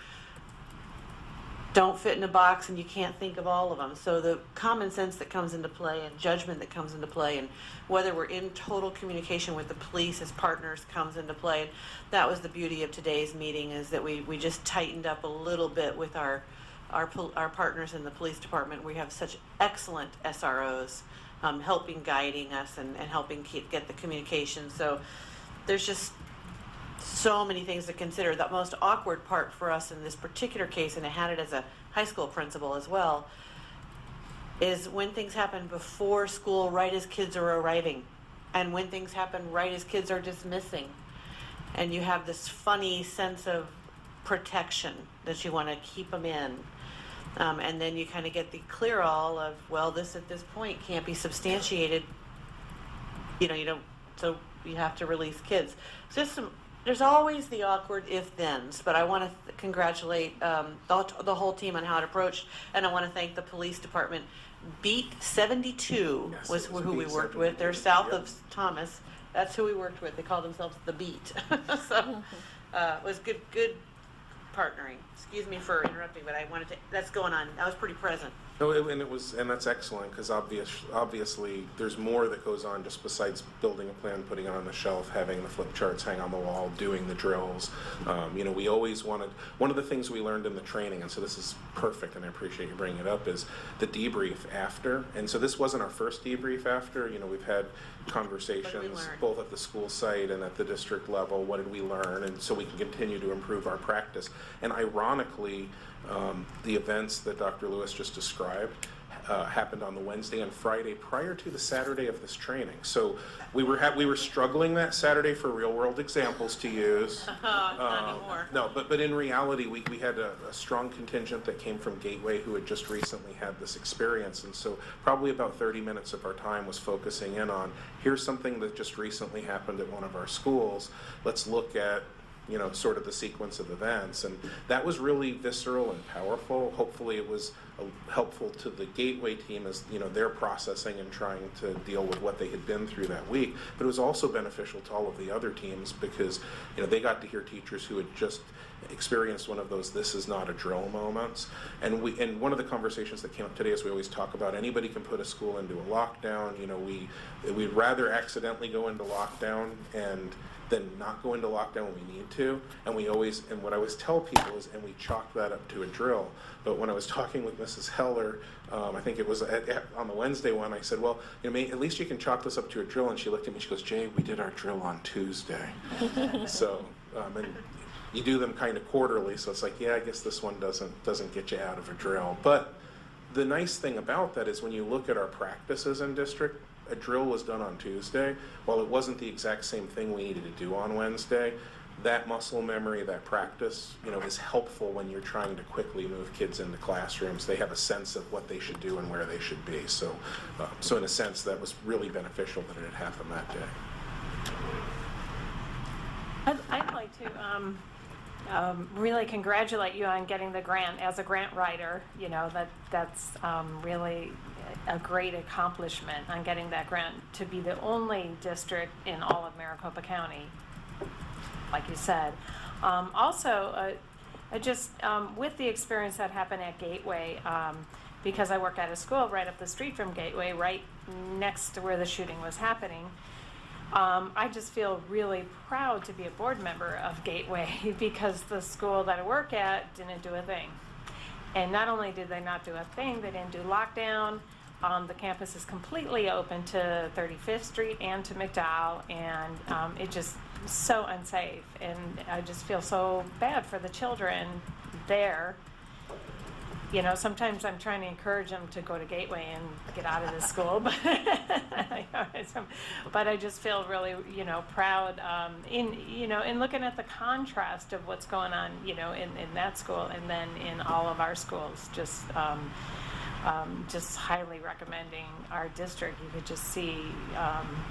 don't fit in a box, and you can't think of all of them. So the common sense that comes into play and judgment that comes into play, and whether we're in total communication with the police as partners comes into play. And that was the beauty of today's meeting, is that we just tightened up a little bit with our partners in the police department. We have such excellent SROs helping, guiding us, and helping get the communication. So there's just so many things to consider. The most awkward part for us in this particular case, and I had it as a high school principal as well, is when things happen before school, right as kids are arriving, and when things happen right as kids are dismissing. And you have this funny sense of protection that you want to keep them in. And then you kind of get the clear all of, well, this at this point can't be substantiated. You know, you don't, so you have to release kids. So there's always the awkward if-thens, but I want to congratulate the whole team on how it approached, and I want to thank the police department. Beat 72 was who we worked with. They're south of Thomas. That's who we worked with. They call themselves the Beat. So it was good partnering. Excuse me for interrupting, but I wanted to. That's going on. I was pretty present. No, and that's excellent, because obviously there's more that goes on just besides building a plan, putting it on the shelf, having the flip charts hang on the wall, doing the drills. You know, we always wanted, one of the things we learned in the training, and so this is perfect, and I appreciate you bringing it up, is the debrief after. And so this wasn't our first debrief after. You know, we've had conversations both at the school site and at the district level. What did we learn? And so we can continue to improve our practice. And ironically, the events that Dr. Lewis just described happened on the Wednesday and Friday prior to the Saturday of this training. So we were struggling that Saturday for real world examples to use. Not anymore. No, but in reality, we had a strong contingent that came from Gateway who had just recently had this experience. And so probably about 30 minutes of our time was focusing in on, here's something that just recently happened at one of our schools. Let's look at, you know, sort of the sequence of events. And that was really visceral and powerful. Hopefully it was helpful to the Gateway team as, you know, they're processing and trying to deal with what they had been through that week. But it was also beneficial to all of the other teams because, you know, they got to hear teachers who had just experienced one of those "this is not a drill" moments. And one of the conversations that came up today is we always talk about anybody can put a school into a lockdown. You know, we'd rather accidentally go into lockdown and then not go into lockdown when we need to. And what I always tell people is, and we chalk that up to a drill. But when I was talking with Mrs. Heller, I think it was on the Wednesday one, I said, well, you know, at least you can chalk this up to a drill. And she looked at me, she goes, Jay, we did our drill on Tuesday. So, and you do them kind of quarterly, so it's like, yeah, I guess this one doesn't get you out of a drill. But the nice thing about that is when you look at our practices in district, a drill was done on Tuesday. While it wasn't the exact same thing we needed to do on Wednesday, that muscle memory, that practice, you know, is helpful when you're trying to quickly move kids into classrooms. They have a sense of what they should do and where they should be. So in a sense, that was really beneficial that it had happened that day. I'd like to really congratulate you on getting the grant as a grant writer. You know, that's really a great accomplishment on getting that grant to be the only district in all of Maricopa County, like you said. Also, with the experience that happened at Gateway, because I work at a school right up the street from Gateway, right next to where the shooting was happening, I just feel really proud to be a board member of Gateway because the school that I work at didn't do a thing. And not only did they not do a thing, they didn't do lockdown. The campus is completely open to 35th Street and to McDowell, and it just so unsafe. And I just feel so bad for the children there. You know, sometimes I'm trying to encourage them to go to Gateway and get out of the school, but but I just feel really, you know, proud in looking at the contrast of what's going on, you know, in that school and then in all of our schools. Just highly recommending our district. You could just see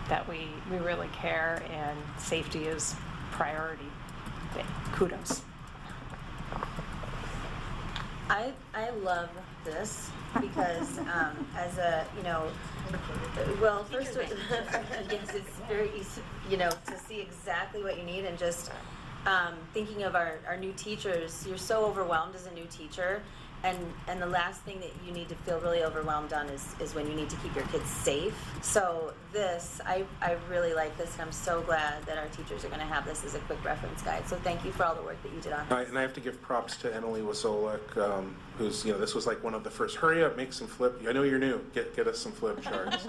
that we really care and safety is priority. Kudos. I love this because as a, you know, well, first, yes, it's very easy, you know, to see exactly what you need and just thinking of our new teachers, you're so overwhelmed as a new teacher. And the last thing that you need to feel really overwhelmed on is when you need to keep your kids safe. So this, I really like this, and I'm so glad that our teachers are going to have this as a quick reference guide. So thank you for all the work that you did on this. And I have to give props to Emily Wasolek, who's, you know, this was like one of the first, hurry up, make some flip, I know you're new, get us some flip charts.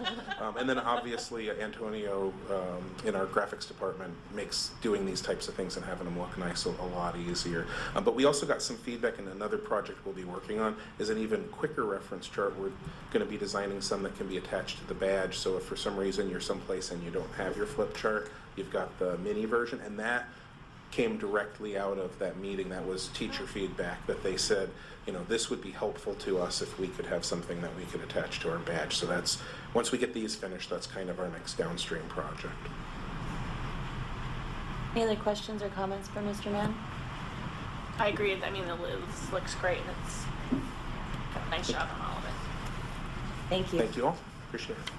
And then obviously Antonio in our graphics department makes doing these types of things and having them look nice a lot easier. But we also got some feedback, and another project we'll be working on is an even quicker reference chart. We're going to be designing some that can be attached to the badge, so if for some reason you're someplace and you don't have your flip chart, you've got the mini version, and that came directly out of that meeting. That was teacher feedback that they said, you know, this would be helpful to us if we could have something that we could attach to our badge. So that's, once we get these finished, that's kind of our next downstream project. Any other questions or comments for Mr. Mann? I agree. I mean, this looks great, and it's got a nice job on all of it. Thank you. Thank you all. Appreciate it.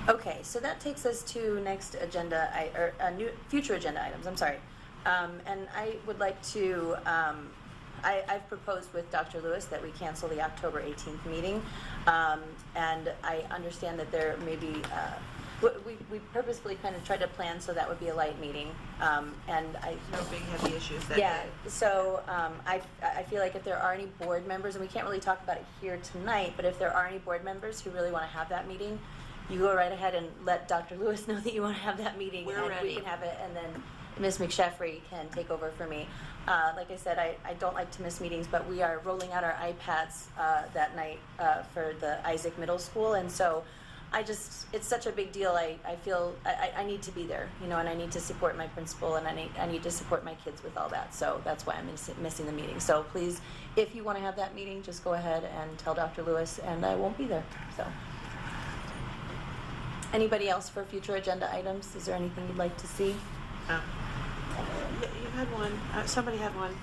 Okay, so that takes us to next agenda, future agenda items, I'm sorry. And I would like to, I've proposed with Dr. Lewis that we cancel the October 18th meeting. And I understand that there may be, we purposefully kind of tried to plan so that would be a light meeting. And I. No big heavy issues that Yeah, day. so I feel like if there are any board members, and we can't really talk about it here tonight, but if there are any board members who really want to have that meeting, you go right ahead and let Dr. Lewis know that you want to have that meeting. We're and ready. we can have it, and then Ms. McSheffrey can take over for me. Like I said, I don't like to miss meetings, but we are rolling out our iPads that night for the Isaac Middle School, and so it's such a big deal. I feel I need to be there, you know, and I need to support my principal, and I need to support my kids with all that. So that's why I'm missing the meeting. So please, if you want to have that meeting, just go ahead and tell Dr. Lewis, and I won't be there. So. Anybody else for future agenda items? Is there anything you'd like to see? You had one. Somebody had one.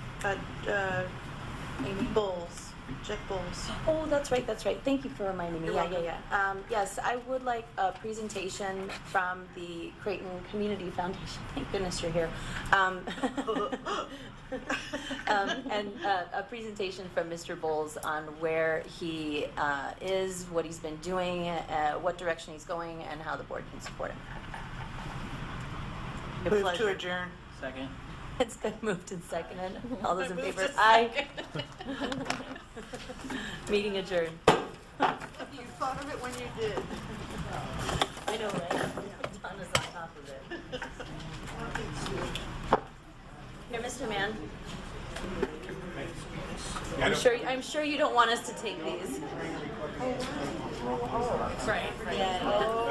Amy? Bowles. Jeff Bowles. Oh, that's right. Thank you for reminding me. You're welcome. Yes, I would like a presentation from the Creighton Community Foundation. Thank goodness you're here. And a presentation from Mr. Bowles on where he is, what he's been doing, what direction he's going, and how the board can support him. Move to adjourn. Second. It's been moved and seconded. All those in Moved favor? to Aye. Meeting adjourned. You thought of it when you did. I know, right? Don is on top of it. Here, Mr. Mann. I'm sure you don't want us to take these. Right. Yeah.